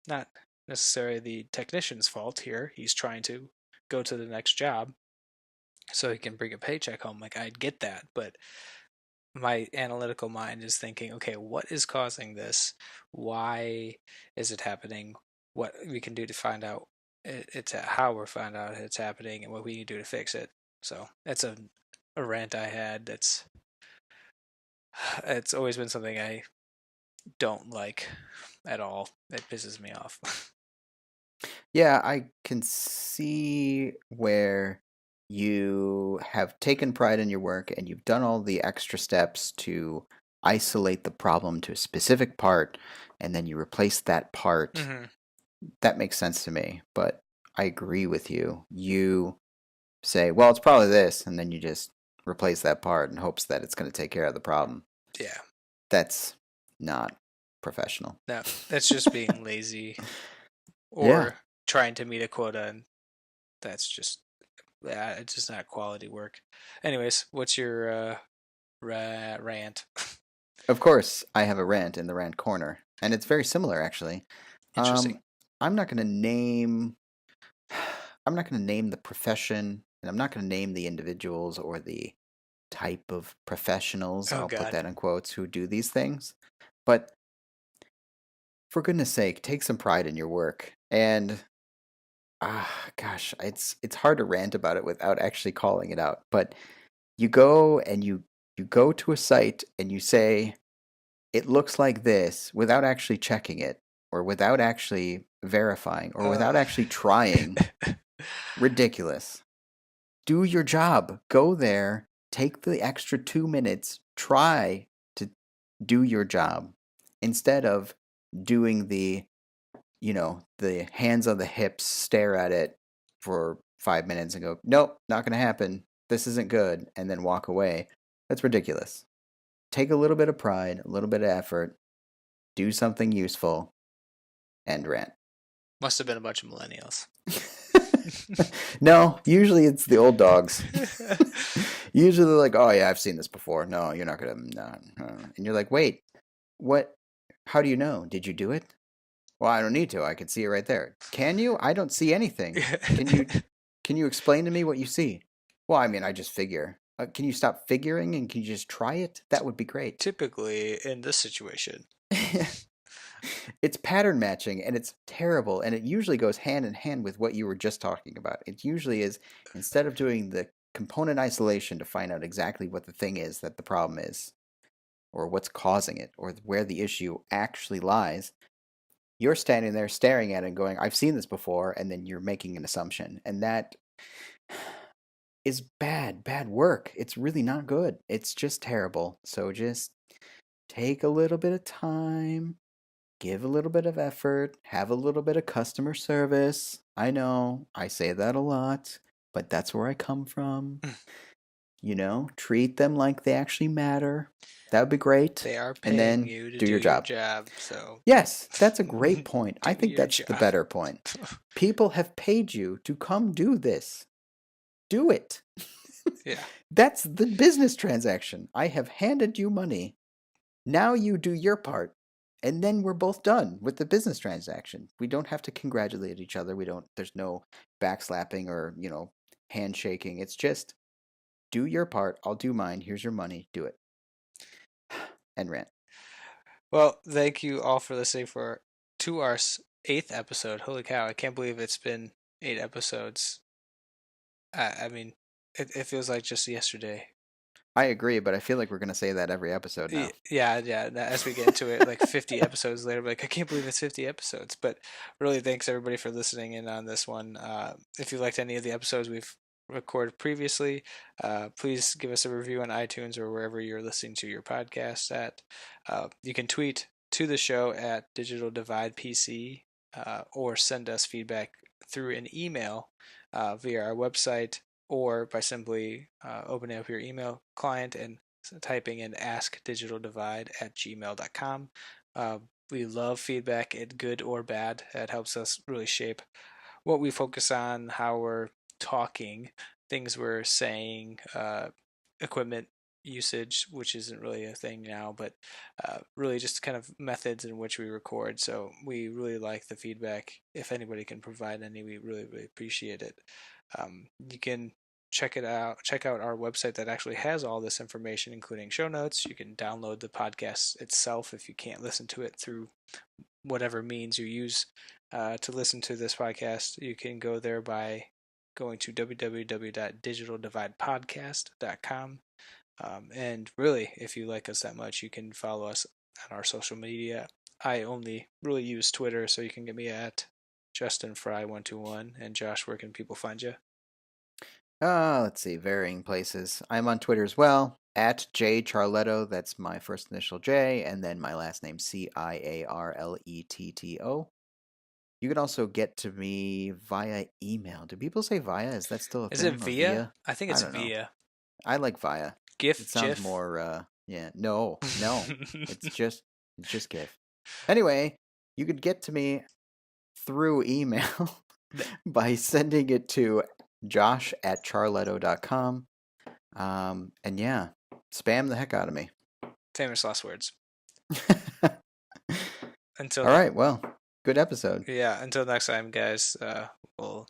[SPEAKER 1] not necessarily the technician's fault here. He's trying to go to the next job so he can bring a paycheck home. Like, I'd get that, but my analytical mind is thinking, okay, what is causing this? Why is it happening? What we can do to find out it's how we're find out it's happening and what we need to do to fix it. So that's a rant I had. It's always been something I don't like at all. It pisses me off.
[SPEAKER 2] Yeah, I can see where you have taken pride in your work and you've done all the extra steps to isolate the problem to a specific part, and then you replace that part.
[SPEAKER 1] Mm-hmm.
[SPEAKER 2] That makes sense to me, but I agree with you. You say, well, it's probably this, and then you just replace that part in hopes that it's going to take care of the problem.
[SPEAKER 1] Yeah.
[SPEAKER 2] That's not professional.
[SPEAKER 1] No, that's just being lazy or trying to meet a quota, and that's just it's just not quality work. Anyways, what's your rant?
[SPEAKER 2] Of course, I have a rant in the rant corner, and it's very similar actually.
[SPEAKER 1] Interesting.
[SPEAKER 2] I'm not going to name the profession, and I'm not going to name the individuals or the type of professionals, I'll put that in quotes, who do these things. But for goodness sake, take some pride in your work. And gosh, it's hard to rant about it without actually calling it out. But you go and you go to a site and you say, it looks like this, without actually checking it, or without actually verifying, or without actually trying. Ridiculous. Do your job. Go there, take the extra 2 minutes, try to do your job, instead of doing the hands on the hips, stare at it for 5 minutes and go, nope, not going to happen. This isn't good. And then walk away. That's ridiculous. Take a little bit of pride, a little bit of effort, do something useful, and rant.
[SPEAKER 1] Must have been a bunch of millennials.
[SPEAKER 2] No, usually it's the old dogs. Usually they're like, oh yeah, I've seen this before. No, you're not going to, no. And you're like, wait, what? How do you know? Did you do it? Well, I don't need to. I can see it right there. Can you? I don't see anything. Can you explain to me what you see? Well, I mean, I just figure. Can you stop figuring and can you just try it? That would be great.
[SPEAKER 1] Typically, in this situation.
[SPEAKER 2] It's pattern matching and it's terrible, and it usually goes hand in hand with what you were just talking about. It usually is, instead of doing the component isolation to find out exactly what the thing is that the problem is, or what's causing it, or where the issue actually lies, you're standing there staring at it and going, I've seen this before, and then you're making an assumption. And that is bad work. It's really not good. It's just terrible. So just take a little bit of time, give a little bit of effort, have a little bit of customer service. I know, I say that a lot, but that's where I come from. Treat them like they actually matter. That would be great.
[SPEAKER 1] They are paying you to do your job. So
[SPEAKER 2] yes, that's a great point. I think that's the better point. People have paid you to come do this. Do it.
[SPEAKER 1] Yeah.
[SPEAKER 2] That's the business transaction. I have handed you money. Now you do your part. And then we're both done with the business transaction. We don't have to congratulate each other. There's no backslapping or, handshaking. It's just, do your part. I'll do mine. Here's your money. Do it. And rant.
[SPEAKER 1] Well, thank you all for listening to our 8th episode. Holy cow, I can't believe it's been 8 episodes. I mean, it feels like just yesterday.
[SPEAKER 2] I agree, but I feel like we're going to say that every episode now.
[SPEAKER 1] Yeah. As we get into it, like 50 episodes later, like, I can't believe it's 50 episodes. But really, thanks everybody for listening in on this one. If you liked any of the episodes we've recorded previously, please give us a review on iTunes or wherever you're listening to your podcast at. You can tweet to the show at Digital Divide PC, or send us feedback through an email via our website, or by simply opening up your email client and typing in askdigitaldivide@gmail.com. We love feedback, good or bad. It helps us really shape what we focus on, how we're talking, things we're saying, equipment usage, which isn't really a thing now, but really just kind of methods in which we record. So we really like the feedback. If anybody can provide any, we really, really appreciate it. You can check out our website that actually has all this information, including show notes. You can download the podcast itself if you can't listen to it through whatever means you use to listen to this podcast. You can go there by going to www.digitaldividepodcast.com. And really, if you like us that much, you can follow us on our social media. I only really use Twitter, so you can get me at JustinFry121. And Josh, where can people find you?
[SPEAKER 2] Let's see, varying places. I'm on Twitter as well, at JCharletto. That's my first initial J, and then my last name, Ciarletto. You can also get to me via email. Do people say via? Is that still a thing?
[SPEAKER 1] Is it via? I think it's via.
[SPEAKER 2] I like via.
[SPEAKER 1] GIF.
[SPEAKER 2] It sounds more. Yeah. No. It's just GIF. Anyway, you could get to me through email by sending it to josh@charletto.com. And yeah, spam the heck out of me.
[SPEAKER 1] Famous last words.
[SPEAKER 2] All right. Well, good episode.
[SPEAKER 1] Yeah. Until next time, guys. We'll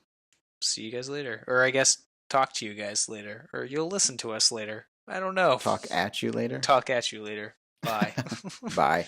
[SPEAKER 1] see you guys later, or I guess talk to you guys later, or you'll listen to us later. I don't know.
[SPEAKER 2] Talk at you later.
[SPEAKER 1] Talk at you later. Bye.
[SPEAKER 2] Bye.